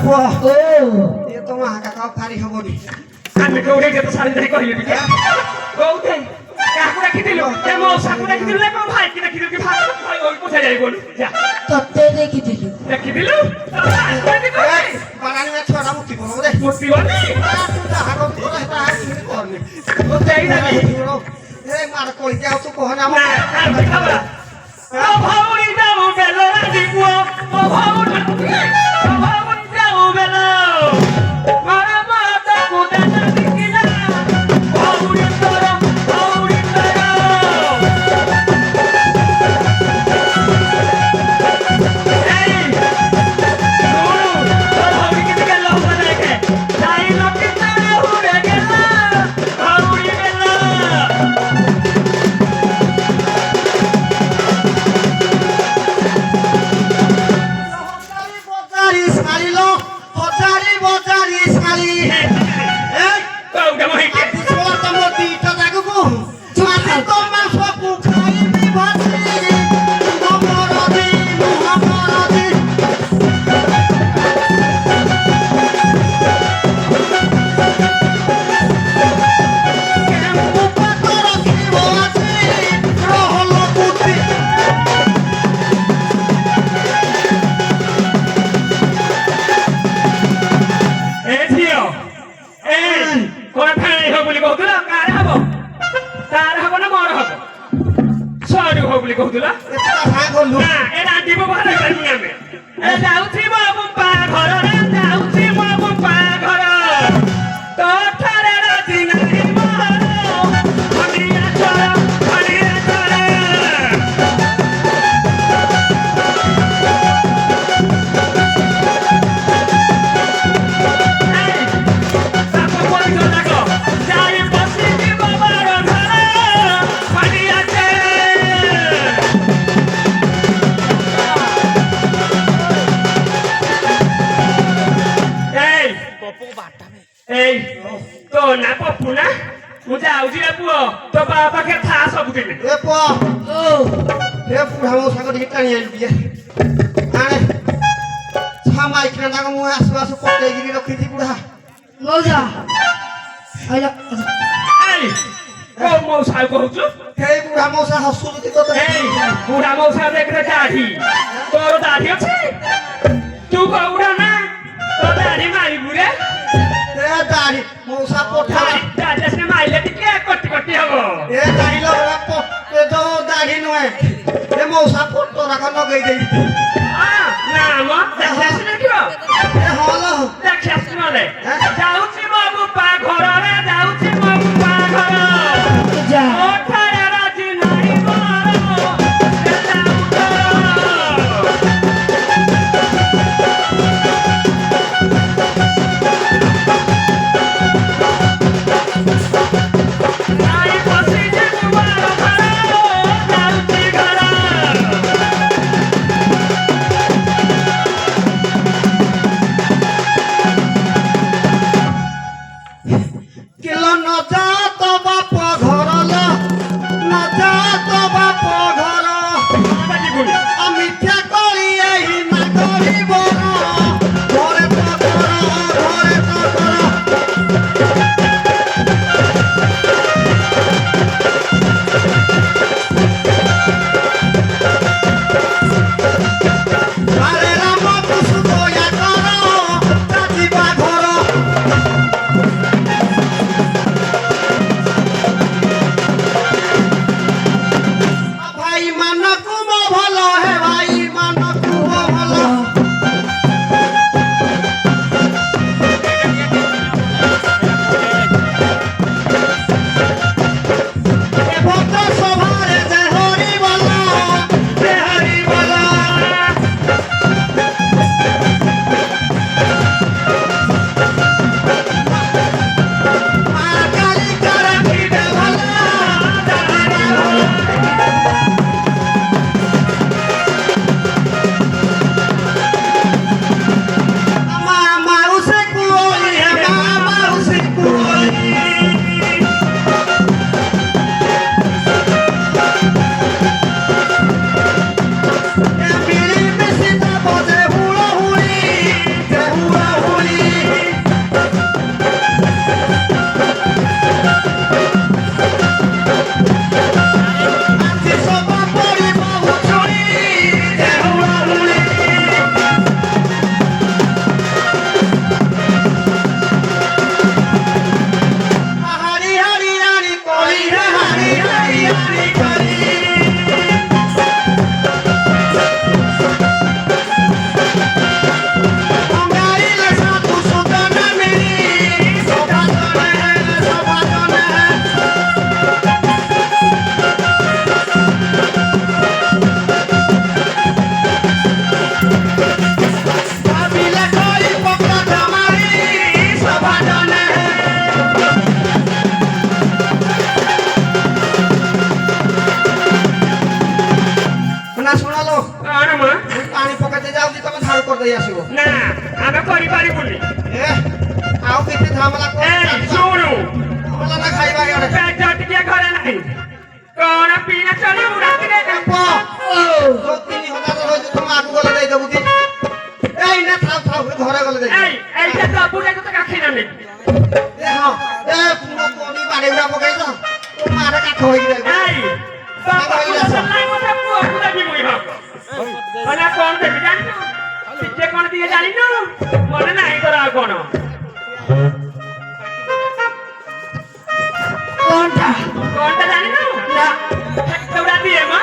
ये तो वहाँ का काम फारी खबरी আমি কৌরে কে তো সারি ধরে কইলি দিকে কৌতে কাকু রাখি দিল এ মো সাকু রাখি দিল না ভাই কি রাখি দিল কি ভাই ভাই ওই কোথায় যাই বল যা তত্তে দেখি দিল রাখি দিল রাখি দিল बागान में छोड़ा मुक्ति बोलो दे মুক্তি বলি तू तो हारो थोड़ा सा हाथ में करने ও দেই না ये मार कोई क्या तू कहना না আর ভাই খাবা ও ভাউরি যাও বেলো রাজি কুও ও ভাউরি যাও বেলো মারা মাতা কোদা দিকিলা ভাউরি তোরা ସରୁ ହଉ ବୋଲି କହୁଥିଲ ଏଟା ଭାଗ କଲୁ ନା ଏ ରାନ୍ଧିବ ବାହାର କରିବୁନି ଆମେ ଏ ଯାଉଛି ମୋ ବୁପା ଘରରେ ଯାଉଛି ମୋ ବୁପା ଘର ତୋଠାରେ ରାଜି ନାହିଁ ମୋର ଖଣ୍ଡିଆ ଚର ଖଣ୍ଡିଆ ଚର ସାପ ପଡ଼ିଛ ଯାକ ଯାଇ ବସିଯିବ ବାର ଘର ଖଣ୍ଡିଆ এই তো না পপু না ମୁଁ ଯାଉଛି ରେ ପୁଅ ତୋ ବାପା ପାଖରେ ଥା ସବୁଦିନ ଏ ପୁଅ ଓ ଏ ବୁଢା ମୋ ସାଙ୍ଗ ଟିକେ ଟାଣି ଆଣିବି ଟିକେ ଆଣେ ଛାମାଇକିନା ତାଙ୍କ ମୁଁ ଆସୁ ଆସୁ ପଟେଇକିରି ରଖିଛି ବୁଢା ମଉସା ଆଇଲା ଏଇ କୋଉ ମଉସା କହୁଛୁ ହେଇ ବୁଢା ମଉସା ହସୁଛନ୍ତି ତତେ ଏଇ ବୁଢା ମଉସା ଦେଖରେ ଦାଢି ତୋର ଦାଢି ଅଛି ତୁ କହୁଡ଼ା ନା ତୋ ଦାଢି ମାରିବୁ ରେ ଏ ଦାଢି ମଉସା ପଠା ଦାଢି ଆସିଲେ ମାରିଲେ ଟିକେ କଟି କଟି ହବ ଏ ଦାଢି ଲଗା ଏ ଯୋଉ ଦାଢି ନୁହେଁ ଏ ମଉସା ପଟ ରାଖ ଲଗେଇ ଦେଇଛି ନା ମ ଦେଖି ଆସିଲେ କିବ ଏ ହଲ ଦେଖି ଆସିଲି ନହେଲେ ଯାଉଛି ମୋ ବୁପା ଘରରେ ଯାଉଛି ମୋ ବୁପା ଘର ଯା ଓଠାରେ ରାଜି ନାହିଁ ମୋର ସେ ଯାଉ ନାଇଁ ବସିଛି ଦୁଆର ଘର ଯାଉଛି ଘର କିଲୋ ନ ଯା ତ ବାପ ଘର ଲ ନ ଯା ତ ବାପ ଘର ଯିବୁନି মিথ্যা করি এই না করিব ঘরে তো আরে রাম কুসু দয়া কর কাজিবা ঘর ভাই মানকু মো ভাল হে ভাই মানকু মো ভাল এ ভক্ত সভারে যে হরি বল যে হরি বল মা কালী করে দিবে ভাল মা মাউসে কুলি হে মা মাউসে কুলি এ বিড়ি বেশি যাব যে হুড়ো হুড়ি যে হুড়ো হুড়ি আজি সবা পড়িব হুচুড়ি যে হুড়ো হুড়ি হারি হারি হারি করি রে হারি হারি হারি করি অঙ্গাইলে সাধু সুতনা মিলি সভাজনে ভাবিলে করি পকা কামারি সভাজনে না ଶୁଣାଲୋ କଣ ମ ମୁଁ ପାଣି ପକେଇତେ ଯାଉଛି ତମେ ଝାଡୁ କରିଦେଇ ଆସିବ ନା ଆମେ କରିପାରିବୁନି ଏ ଆଉ କିଛି ଝାମଲା ଏଇ ଶୁଣୁ ଭଲ ନା ଖାଇବା ଇଆଡେ ପେଟ ଟିକେ ଘରେ ନାହିଁ କଣ ପିନା ଚଳିବୁ ରାତିରେ ପୁଅ ଓ ଯୋଉ 3000 ରହିଛି ତମେ ଆଗକୁ ଗଲେ ଦେଇଦେବୁ କି ଏଇ ନା ଥାଉ ଥାଉ ଘରେ ଗଲେ ଦେଇଦେବୁ ଏଇ এইটা ଦବୁଟା ତ କାଖି ନନି ଏ ହଁ ଏ ମୋ ପନି ବାଡି ଗୁଡା ପକେଇଛ ତୋ ମାରେ କାଠ ହୋଇକି ରହିବ ଏଇ ବାପା ସଲାଇ ମତେ ପୁଅକୁ ଦେବି ମୁଇ ଭାବ ଅନା କଣ ଦେବି ଜାଣିନୁ ଟିକେ କଣ ଦିଏ ଜାଣିନୁ ମନେ ନାହିଁ ତୋର ଆଉ କଣ কোনটা କଣଟା ଜାଣିନୁ ନା ସେଗୁଡା ଦିଏ ମା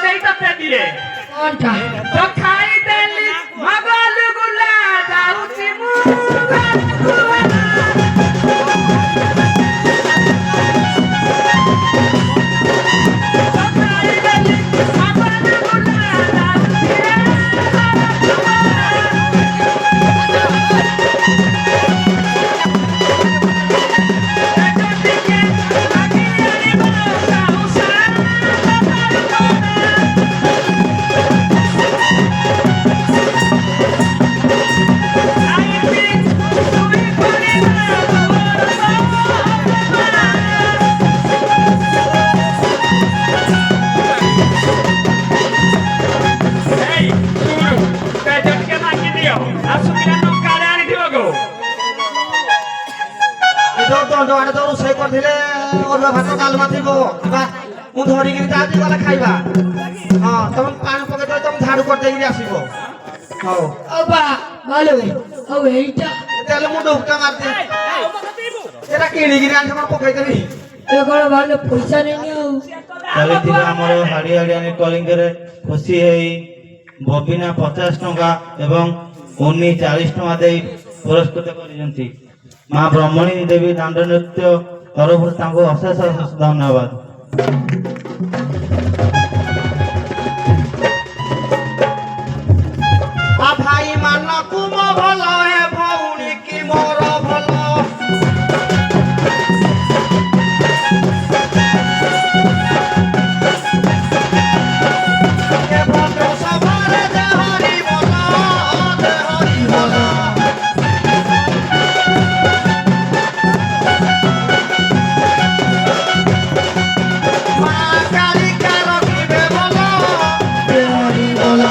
ଦେଇ ତତେ ଦିଏ କଣଟା ତ ଖାଇଦେଲି ମଗଲ ଗୁଲା ଯାଉଛି ମୁଁ ଘରକୁ ତ ଖାଇଦେଲି ମଗଲ ଗୁଲା ଯାଉଛି ଦଣ୍ଡ ତ ରୋଷେଇ କରିଥିଲେ ଅରୁଆ ଭାତ ଡାଲମା ଥିବ ଯିବା ମୁଁ ଧରିକିରି ଯାଉଛି ଗଲେ ଖାଇବା ହଁ ତମେ ପାଣି ପକେଇଦେବେ ତମେ ଝାଡୁ କରିଦେଇକିରି ଆସିବ ହଉ ଆଉ ବା ଭାলো ଆଉ এইটা ତାହେଲେ ମୁଁ ଡୁବଟା ମାରିଦିଏ ଏଟା କିଣିକିରି ଆଣି କଣ ପକେଇଦେବି ଏ କଣ ଭାলো ପଇସା ନେଇନି ଆଉ ଚାଲିଥିବା ଆମର ହାଡିଆଡିଆନି କଳିଙ୍ଗରେ ଖୁସି ହେଇ ବବିନା 50 ଟଙ୍କା ଏବଂ ଉନି 40 ଟଙ୍କା ଦେଇ ପୁରସ୍କୃତ କରିଛନ୍ତି ମା ବ୍ରହ୍ମଣୀ ଦେବୀ ଦାଣ୍ଡ ନୃତ୍ୟ ତରଫରୁ ତାଙ୍କୁ ଅଶେଷ ଅଶେଷ ଧନ୍ୟବାଦ। ଆ ଭାଇ ମାନଙ୍କୁ ମୋ ଭଲ ଏ ଭଉଣୀ କି ମୋର ଭଲ ଏ ଭଦ୍ର ସଭାରେ ଦେହରି ଭଲ ଦେହରି ଭଲ ମା କାଳିକା ରଖିବେ ଭଲ ଦେହରି ଭଲ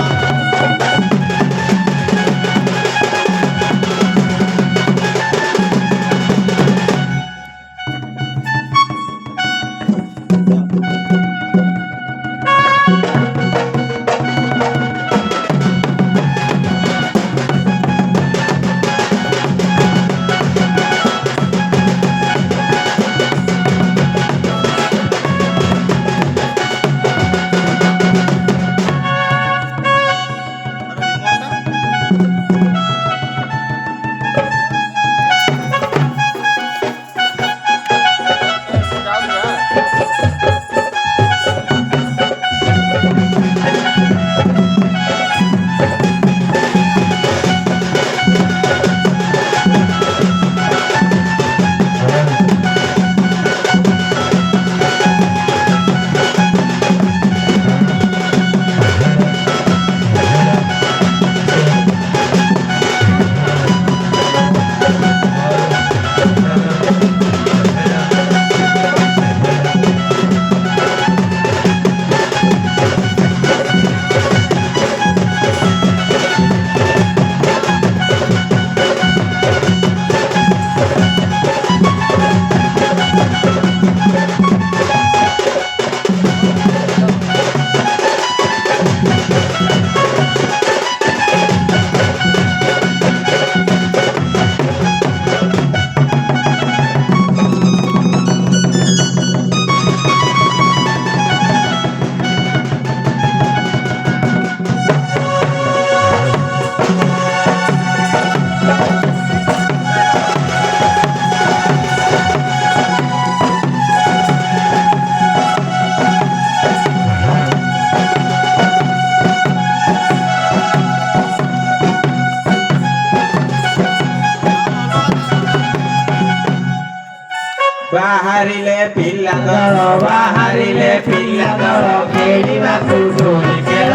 ବାହାରିଲେ ପିଲା ଦଳ ବାହାରିଲେ ପିଲା ଦଳ ଖେଳିବାକୁ ଦୋଳି ଖେଳ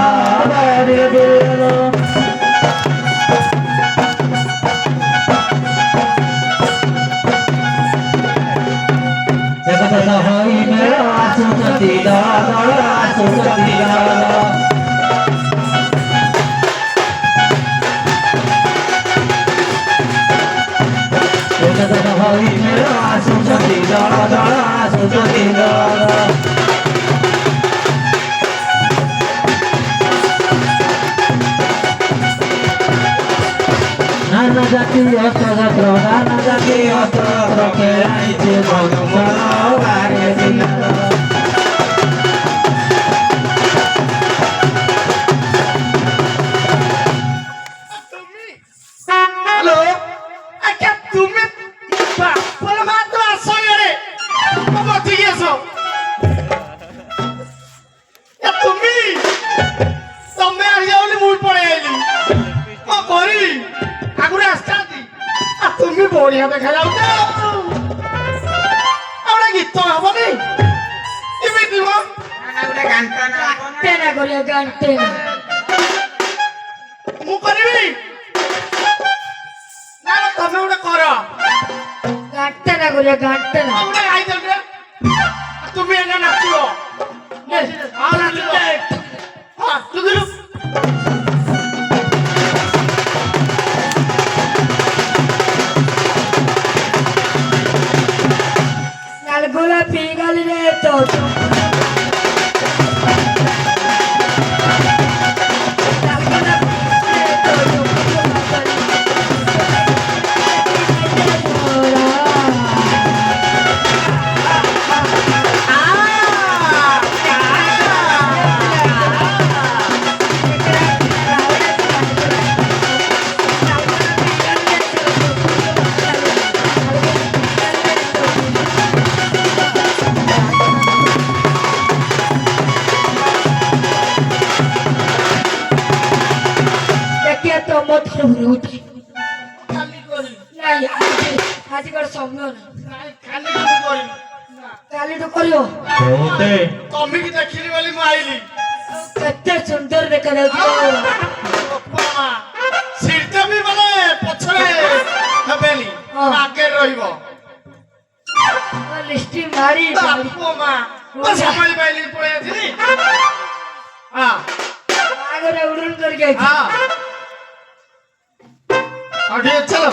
ଏକଥା ହୋଇ ମେଳ ଆସୁଛନ୍ତି ଦଳ ଦଳ ଆସୁଛନ୍ତି ଦଳ ଏକଥା ହୋଇ ମେଳ ଆସୁଛନ୍ତି ଦଳ ଦଳ ଆସୁଛନ୍ତି ଦଳ নানা জাতি অস্ত্র নানা জাতি অস্ত্র খেলাইছে বংশর বারে দিল ବଢିଆ ଦେଖାଯାଉଛି ଆଉ ଗୀତ ହବନି କେମିତି ମ ଗୋଟେ ଗାନ୍ତା ନା ଟେନା କରିବା ଗାଣ୍ଟେନା ମୁଁ କରିବି ନା ନା ତମେ ଗୋଟେ କର ଗାଣ୍ଟେନା କରିବା ଗାଣ୍ଟେନା ଆଉ ଗୋଟେ ଗାଇଦେଲ তুমি এনে নাচিব আর নাচিব হ্যাঁ তুই দিলু লাল গোলাপি গালি রে তো লাল গোলাপি রে তো উঠি খালি করি নাই আজ করে সময় নাই খালি খালি করি কালিটো করিও बहुते তুমি কি দেখিলি বলি মু আইলি কেতে সুন্দর দেখাযাଉଛି বাবা সিরতে বি বলে পছরে হবেনি আগে রহিব লিস্টি মারি বাপু মা ও সময় পাইলি পড়ে আছিলি হ্যাঁ আগরে উড়ন করে গেছি হ্যাঁ আগে চলো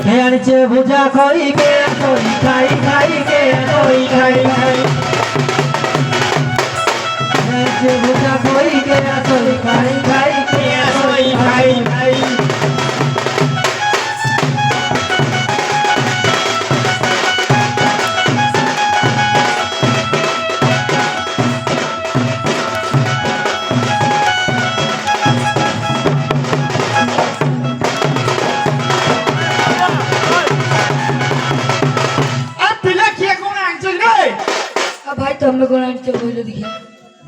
কে আনছে ভুজা খই কে খই খাই খাই কে খই খাই খাই আনছে ভুজা খই কে খই খাই খাই কে খই খাই খাই ভাই তুমি কোন আনছো বইলো দেখি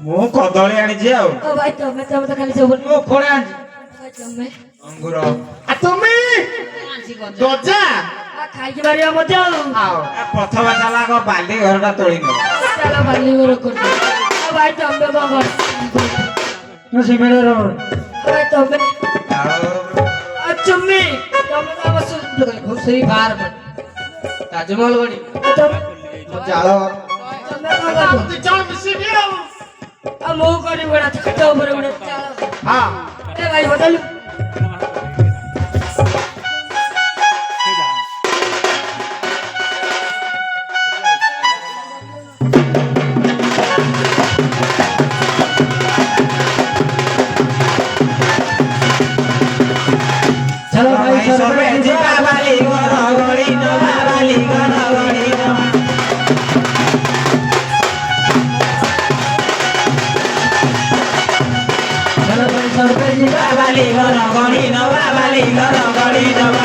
ମୁଁ କଦଳୀ ଆଣିଛି ଆଉ ও ভাই তুমি তুমি তো খালি সব ମୁଁ କୋଳି ଆଣିଛି ভাই তুমি ଅଙ୍ଗୁର তুমি দজা খাইକି ମାରିବା ମତେ ଆଉ ପ୍ରଥମେ ଚାଲ ଆଗ ବାଲି ଘରଟା ତୋଳି ନେବ ଚାଲ ବାଲି ଘର କରୁଛ ଭାଇ ତମେ କଣ କର ମୁଁ ସିମେଣ୍ଟର ଭାଇ ତମେ ଚାଳ তুমি ତମେ ତ ଆମ ଘୁଷୁରୀ ବାହାର ପଟେ ତାଜମହଲ ଗଣି ଚାଳ ତମେ କଣ କର ଦି ଜଣ ମିଶିକି ଆଉ ଆଉ ମୁଁ କରିବି ଗୋଟା ଛାତ ଉପରେ ଗୋଟେ ଚାଳ ହଁ ଏ ଭାଇ ବଦଲୁ चलो भाई ସର୍ବେ ଯିବା ବାଲି ଘର ଗଳି ନବା ବାଲି ଘର ଗଳି ନବା चलो भाई सर्वे ଯିବା ବାଲି ଘର ଗଳି ନବା ବାଲି ଘର ଗଳି ନବା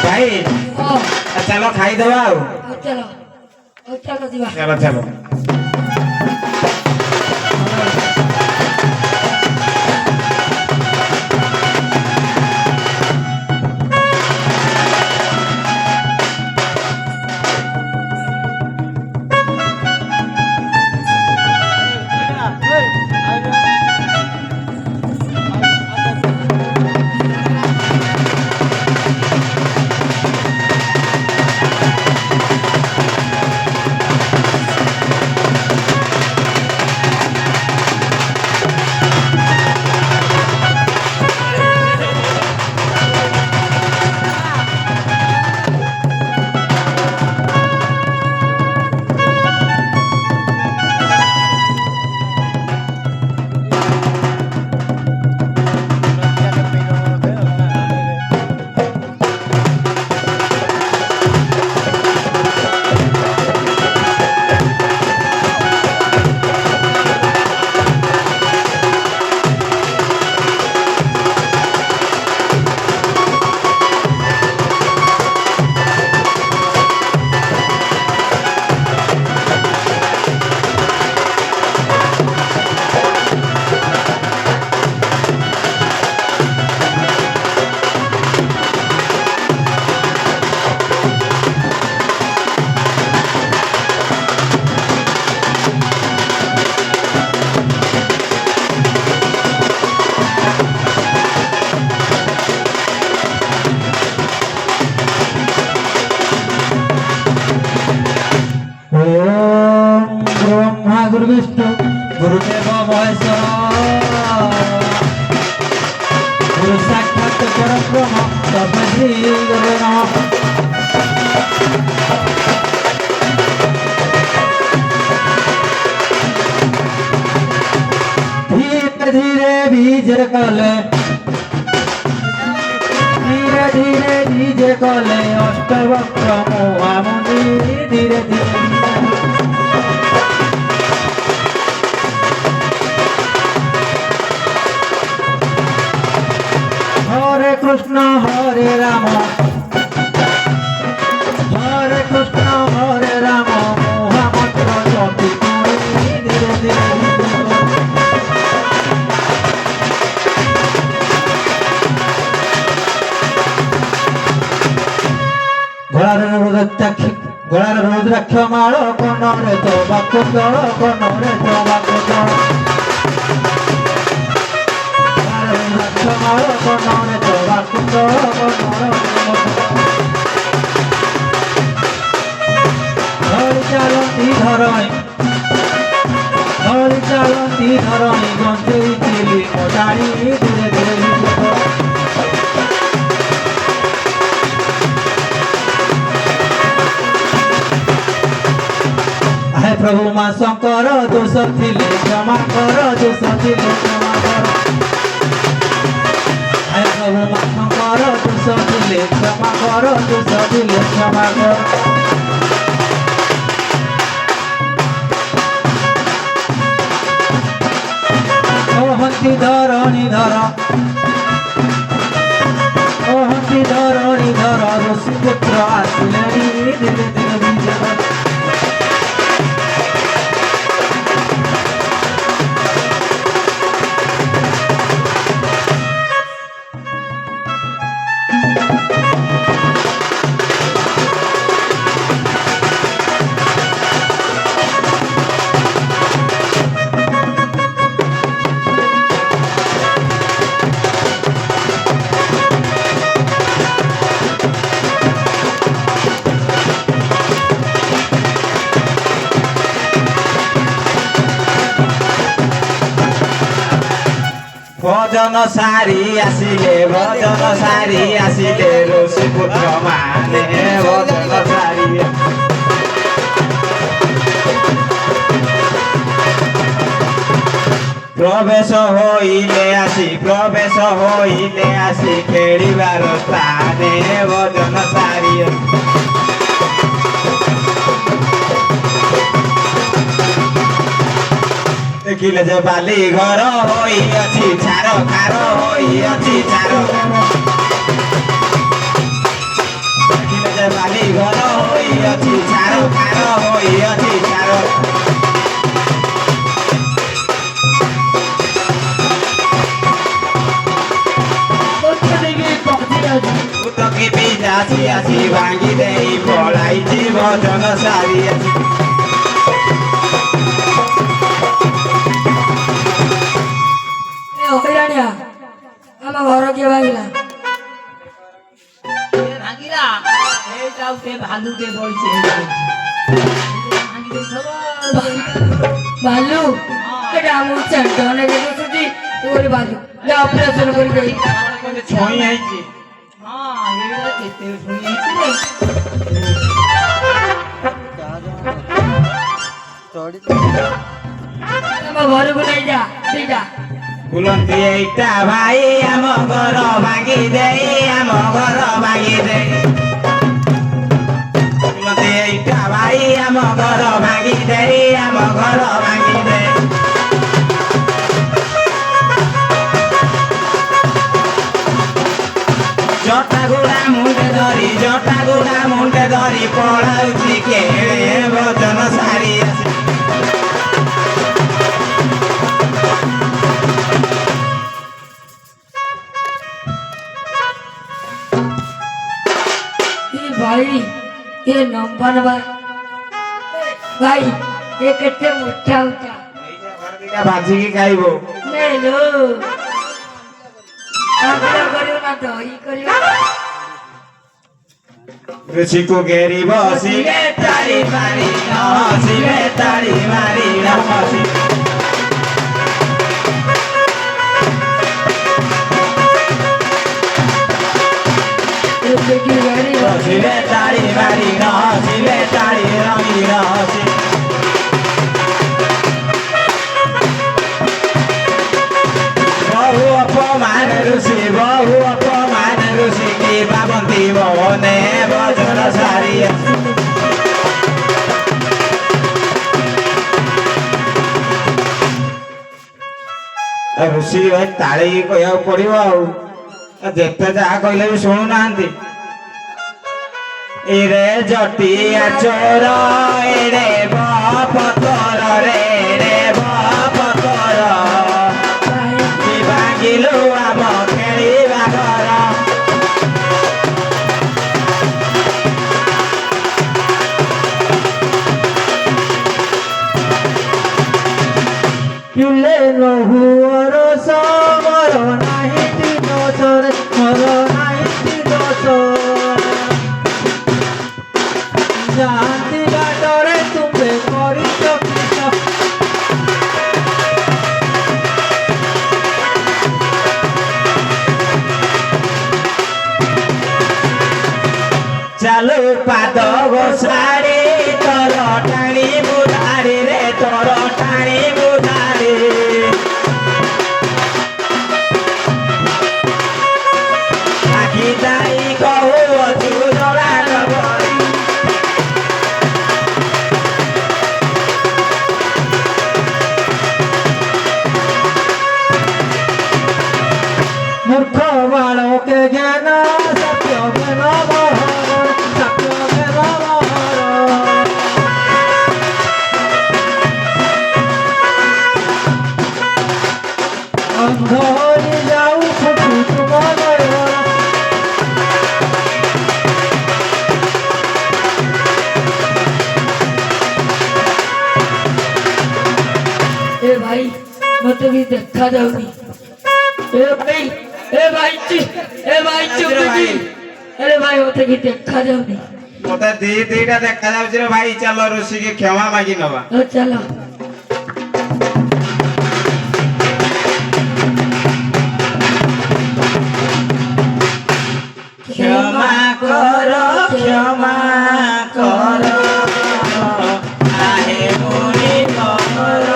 ଭାଇ ହଁ ଚାଲ ଖାଇଦବା ଆଉ ଚାଲ ଯିବା ଚାଲ ଚାଲ गुरुर्विष्णु गुरुदेव महेश्वर गुरु साक्षात परब्रह्म तस्मै श्री गुरुवे नमः। धीरे धीरे बीज कले धीरे धीरे बीज कले अष्टवक्र मोहामुनि धीरे धीरे हरे कृष्ण हरे राम मोहामंत्र जपि धीरे धीरे गଳାର ରୁଦ୍ରାକ୍ଷ ମାଳ କନରେ ତ ବାକୁଦଳ କନରେ ତ ବାକୁଦଳ ରୁଦ୍ରାକ୍ଷ ମାଳ କନରେ ତ ବାକୁଦଳ ଧରି ଚାଲନ୍ତି ଧରଣୀ ଗଞ୍ଜେଇ ଥିଲି ମଟାଳି ଧୀରେ ଧୀରେ हे प्रभु मां शंकर दोष थिले क्षमा कर दोष थिले क्षमा कर हे प्रभु मां शंकर दोष थिले क्षमा कर दोष थिले क्षमा कर ओहंती धरणी धर ऋषि पुत्र आसिले धीरे धीरे विजय भजन सारी आसिले ऋषि पुत्र माने भजन सारी प्रवेश होइले आसी खेलिबार स्थाने भजन सारी देखिले जे बाली घर होई अछि छार खार होई अछि छार देखिले जे बाली घर होई अछि छार खार होई अछि छार उतकी पिजासी आसी भांगी देई पळाइछि भजन सारी अछि ओकरानिया ଆମ ଘର କିଏ ଭାଙ୍ଗିଲା ଭାଙ୍ଗିଲା ଏଇଟା ଗୋଟେ ଭାଲୁଟେ ବଇছে ଭାଙ୍ଗି ଦେଇଥବ ଭାଲୁ ଏଟା ଆମ ଚେଣ୍ଟନେ ଦେଖୁଛି ତୁ ଗୋଟେ ଭାଲୁ ଯା ଅପରେସନ କରି ଦେଇ ଛଇ ଆଇଛି ହଁ ଏଇଟା କେତେ ଶୁଣି ହେଇଛି ଆମ ଘରକୁ ନେଇଯା ସେଇଟା बुलंती एटा भाई आम घर भांगी दे बुलंती एटा भाई आम घर भांगी दे जटागुड़ा मुंडे धरी पढ़ाउछि के भजन सारी भाई ये नंबर भाई ये कितने मुठा उठा भाजी की खाइबो ले लो करियो ना तो ई करियो ଋଷିକୁ ଘେରି ବସିଲେ ତାଳି ମାରି ନ ହସିଲେ ତାଳି ମାରି ନ ହସିଲେ ऋषिकी घरी बसिले ताली मारी न हसिले ताली रमी न हसिले बहु अपमान ऋषि की बाबंती भवने बजर सारी ऋषि भाई ताली कहବାକୁ ପଡିବ ଆଉ ଯେତେ ଯାହା କହିଲେ ବି ଶୁଣୁନାହାନ୍ତି ଏରେ ଜଟିଆ ଚୋର ଏରେ ବପତର ରେ ବପତର ଭାଙ୍ଗିଲୁ ଆମ ଖେଳିବା ଘର ଚୁଲେ ନହୁଅର ସମର ନାହିଁ ଦିନ ସରେ ମର ନାହିଁ ଦିନ ଯାଆନ୍ତି ବାଟରେ ତୁମେ କରିଛ କିସ ଚାଲୁ ପାଦ ଘୋଷାଡ଼ି ତୋର ଟାଣି ବୁଧାରି ରେ ତୋର ଟାଣି ବୁଧାରି ଆଖି ଦାଇ କହୁଅଛୁ ଜଳା ନବରି মূর্খ বালকে জ্ঞান সত্য জ্ঞান বহর সত্য জ্ঞান বহর অন্ধ হয়ে যাও ফুটু তোমার ए भाई मत भी देखा जाऊनी ए भाई चुप की अरे भाई मत भी देखा जाऊनी ମତେ ଦିଟା ଦେଖାଯାଉଛି ରେ ଭାଇ ଚାଲ ଋଷିକି କ୍ଷମା ମାଗି ନବା चलो କ୍ଷମା କର ଆହେ ମୁନି କର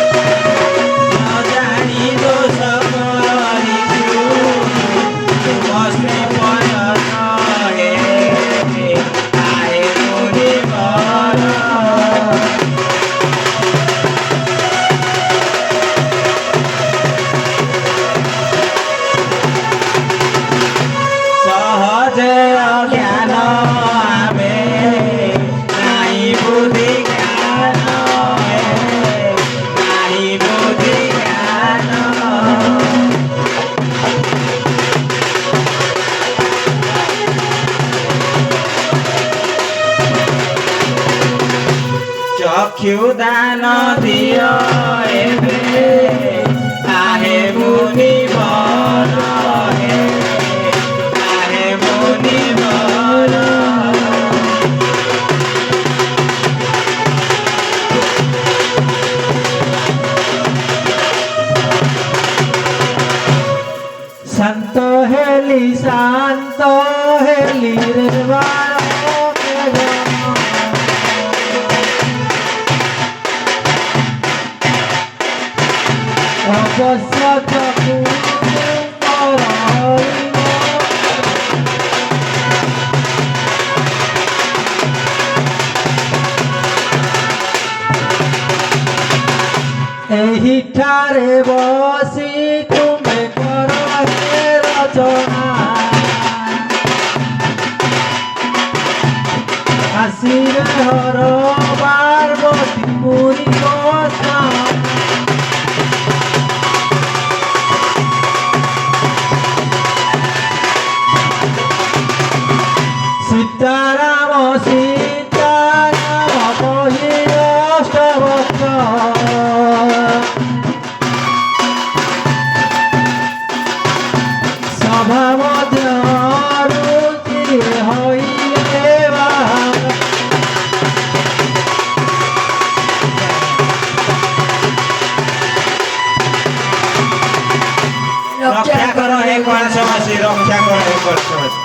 ନ ଜାଣି ଦୋଷ କରିଛୁ ତୁମ ଶ୍ରୀପଦ ହେ ଆହେ ମୁନି କର ସହଜେ ଅଜ୍ଞାନ ଆମେ ନାହିଁ ବୁଦ୍ଧି ଜ୍ଞାନ ନାହିଁ ବୁଦ୍ଧି ଜ୍ଞାନ ଚକ୍ଷୁ ଦାନ ଦିଅ ଏବେ ଆହେ ମୁନି ବର ହେ ଆହେ ମୁନି ବର শান্ত হেলি রে বালকে অবশ্য চকু ଏହିଠାରେ ବସି ତୁମେ କର ରଚନା ଆସିରେ ହର ପାର୍ବତୀ ପୁରୀ ବସା ସୀତାରାମ ସୀତାରାମ କହି ଅଷ୍ଟବକ୍ର কংসবাসী রক্ষা করে কংসবাসী।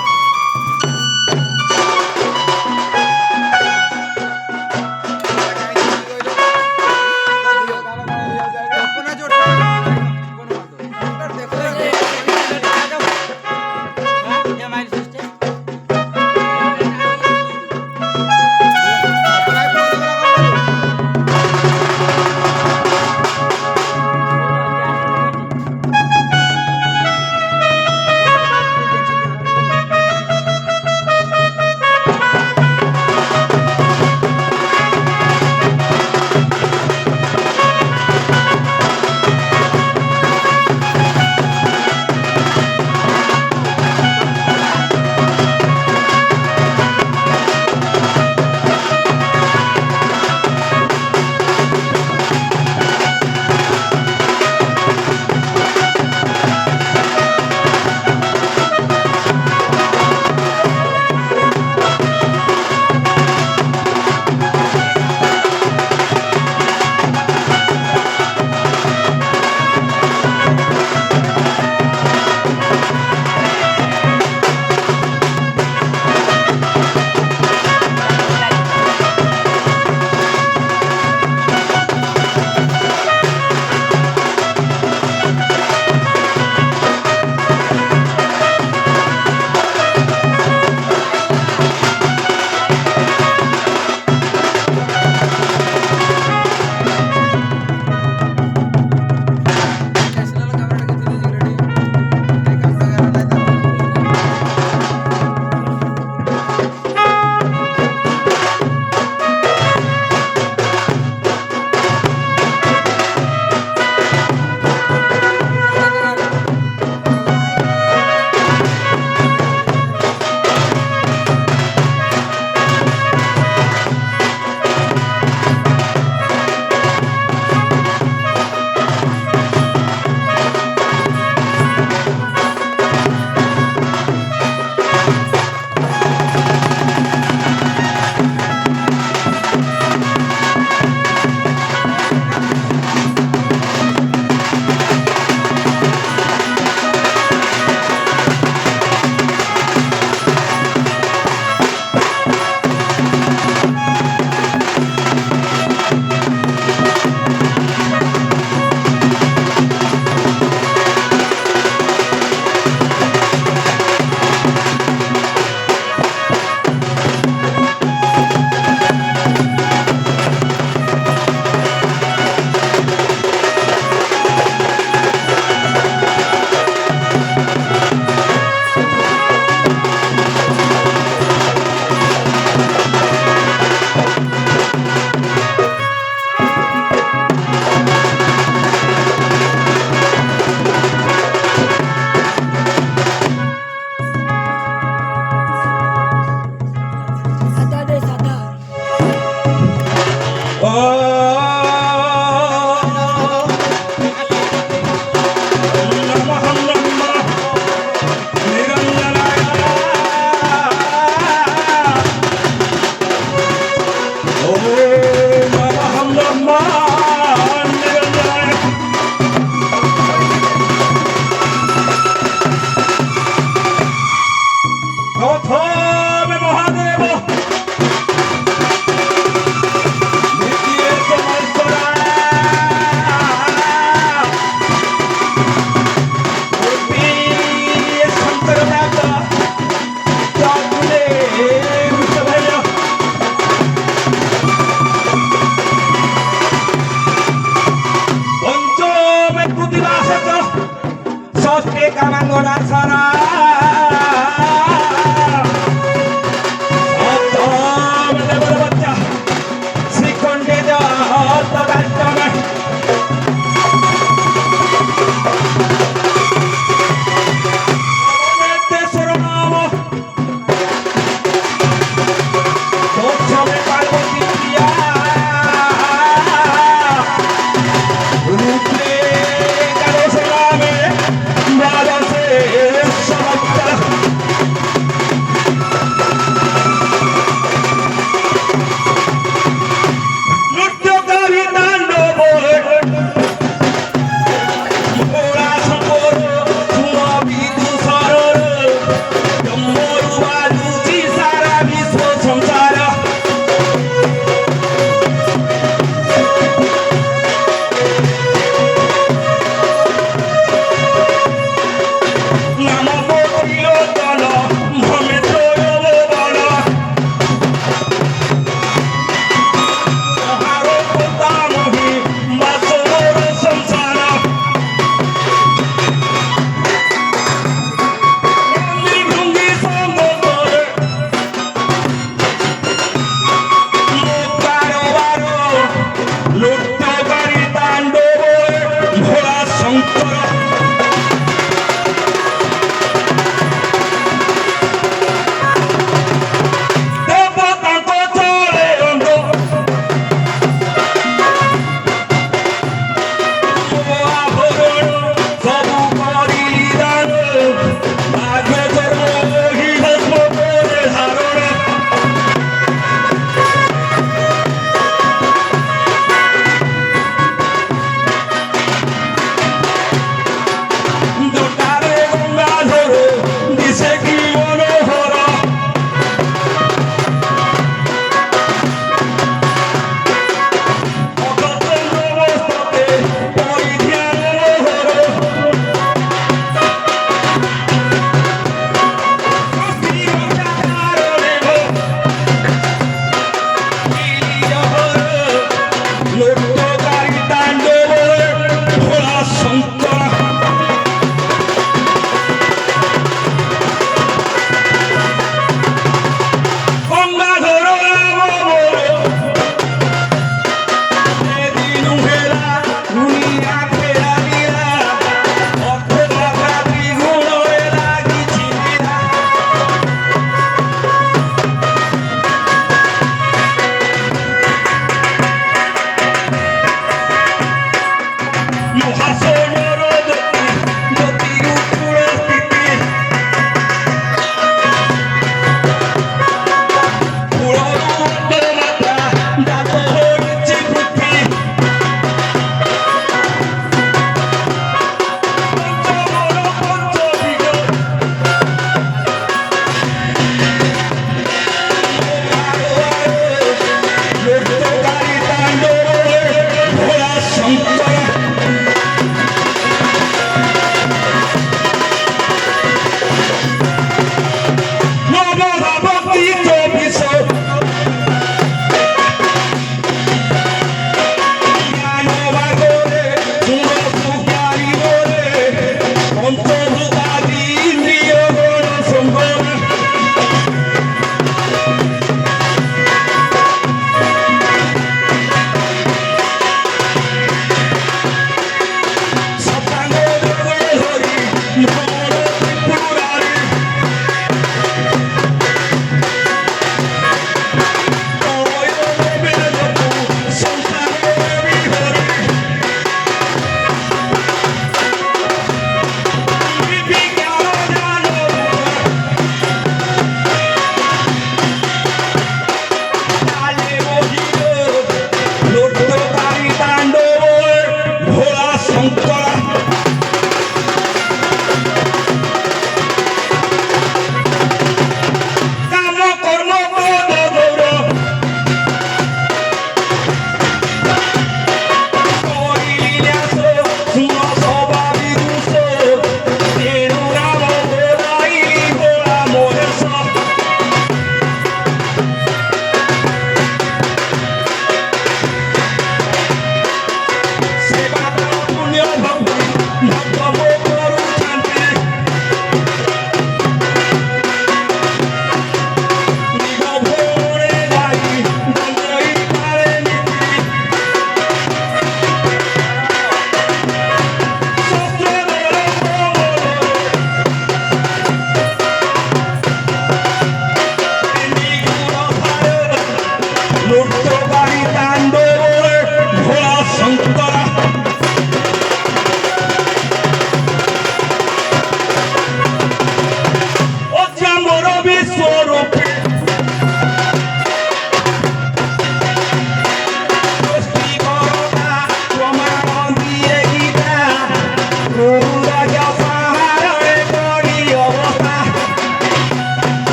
Yes,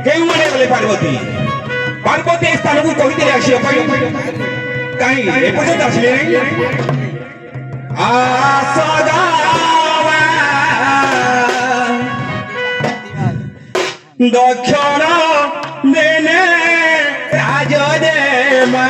କେଉଁମାନେ ଗଲେ ପାର୍ବତୀ ପାର୍ବତୀ ଏ ସ୍ଥାନକୁ କହିଥିଲେ ଆସିବା ପାଇଁ କାହିଁ ଏପର୍ଯ୍ୟନ୍ତ ଆସିଲେ ନାହିଁ ଦକ୍ଷିଣ ଦେନେ ରାଜଦେମା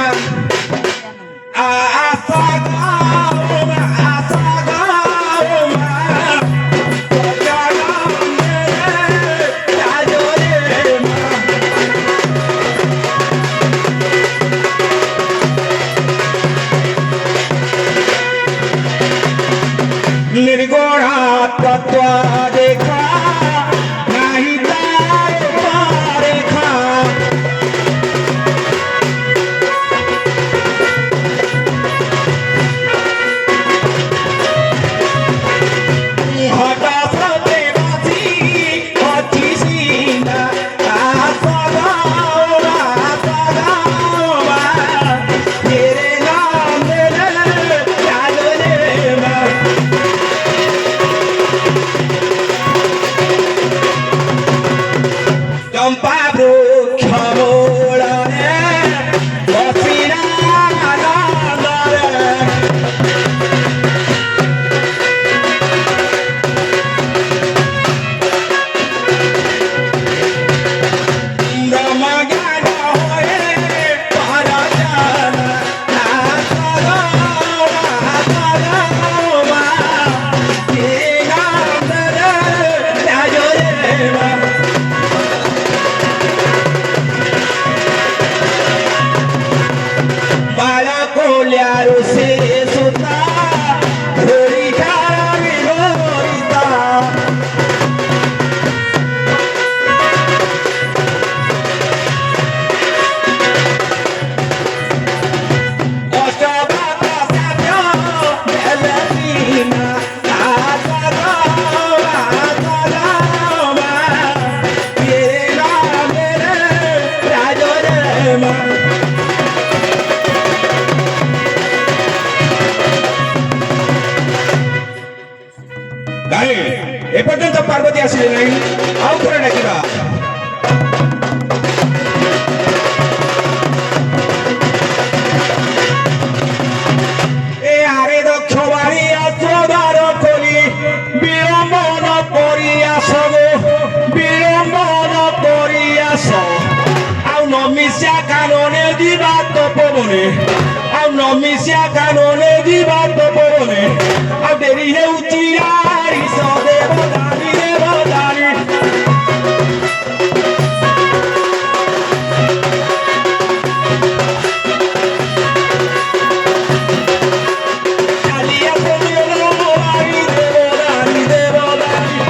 निर्गुणा तत्व देखा नहीं तार देखा हटा सते बासी अच्छी सीना तेरे नाम चंपा वृक्ष मूलने बसिना आनंदरे इंद्रमज्ञान होए परजन से सुता घोड़ी खावी घोड़ीता अष्टबाता साध्या बेलतीना तेरे नाम राजोदयमा एपर्यंत पार्वती आसिले नहीं आउ थोड़े डाकिबा ए आरे दक्षवाणी आसोदार कोली विलंबन करी आसगो विलंबन करी आस आउ नमिष्या कानने दिबा तपोवने आउ नमिष्या कानने दिबा तपोवने आउ देरी हेउची देवदानी देवदानी चालिया देवदानी देवदानी देवदानी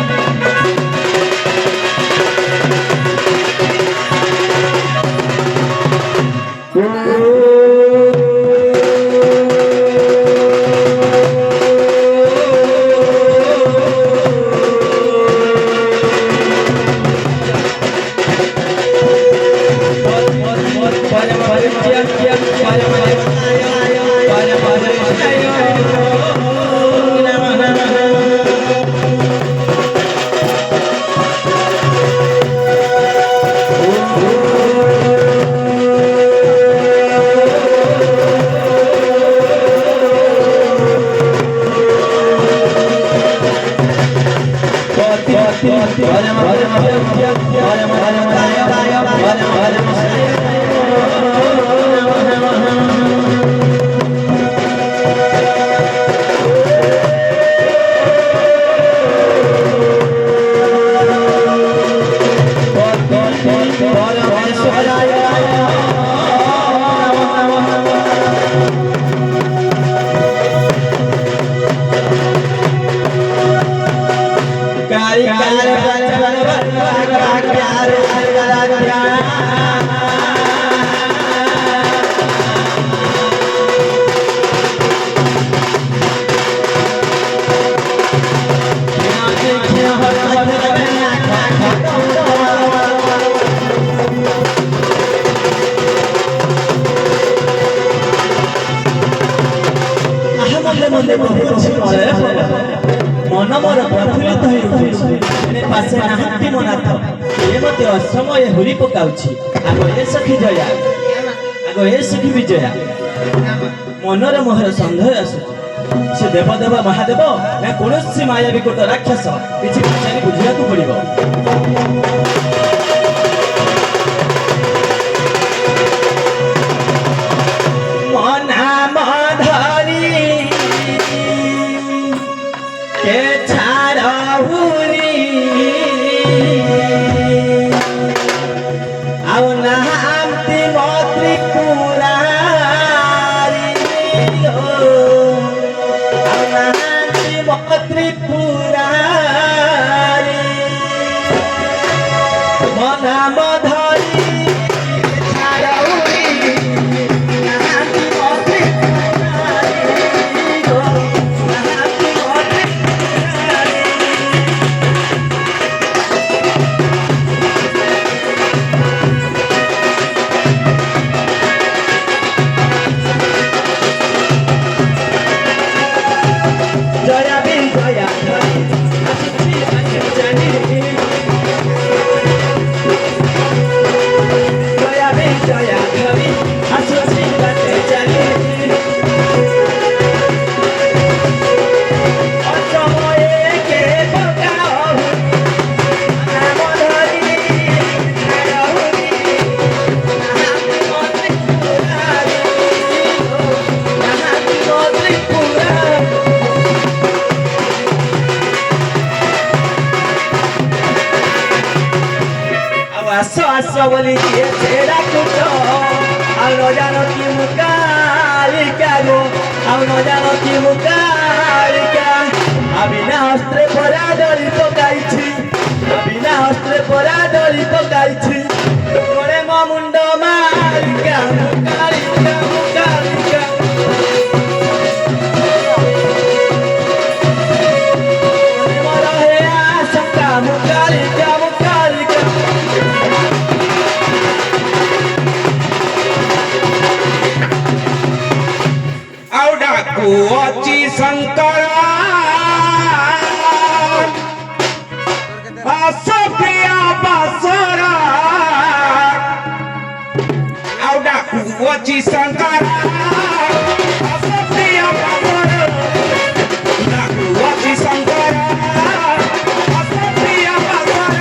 मन मोर प्रफुल्लित होई पासे नाहंती मनाथ କିଏ ମୋତେ ଅସମୟ ହୁରି ପକାଉଛି। ଆଗ ଏ ସଖୀ ଜୟା, ଆଗ ଏ ସଖୀ ବିଜୟା। ମନରେ ମୋହର ସନ୍ଦେହ ଆସୁଛି, ସେ ଦେବଦେବ ମହାଦେବ ନା କୌଣସି ମାୟାବୀ କୋଟ ରାକ୍ଷସ, କିଛି ପଚାରି ବୁଝିବାକୁ ପଡ଼ିବ। কে ছাড়া হুরি আও নাহান্তি মত্রি পুরারি আও নাহান্তি মত্রি পুরারি মনাম ধরি ছাড়া হুরি নাহান্তি মত্রি জয়া বিন জয়া আসছি জানি জয়া বিন জয়া ধরি আসছি জানি অসময়ে কে পকাও নাম ধরি ছাড়াউনি নাহাতি মন্ত্রী পুরারি নাহাতি মন্ত্রী পুরারি আস আস বলি দিয়েছে ডাকুচ আর ন জানো কি মুকালিকা গো আর ন জানো কি মুকালিকা বিনা অস্ত্রে পরা দড়ি পকাইছি বিনা অস্ত্রে পরা দড়ি পকাইছি করে মো মুন্ড মালিকা মুকালিকা মুকালিকা মর হে আশঙ্কা মুকালিকা মুকালিকা ଆଉଡାକୁ ଅଛି ଶଙ୍କର ଅସପ୍ରିୟ ବାସର ଆଉଡାକୁ ଅଛି ଶଙ୍କର ଅସପ୍ରିୟ ବାସର ଡାକୁ ଅଛି ଶଙ୍କର ଅସପ୍ରିୟ ବାସର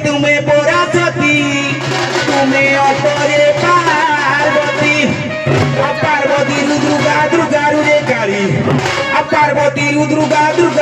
तुम्हें पराशती तुम्हें अपरे पार्वती पार्वती रुद्रुगा दुर्गा रुरे काली पार्वती रुद्रुगा दुर्गा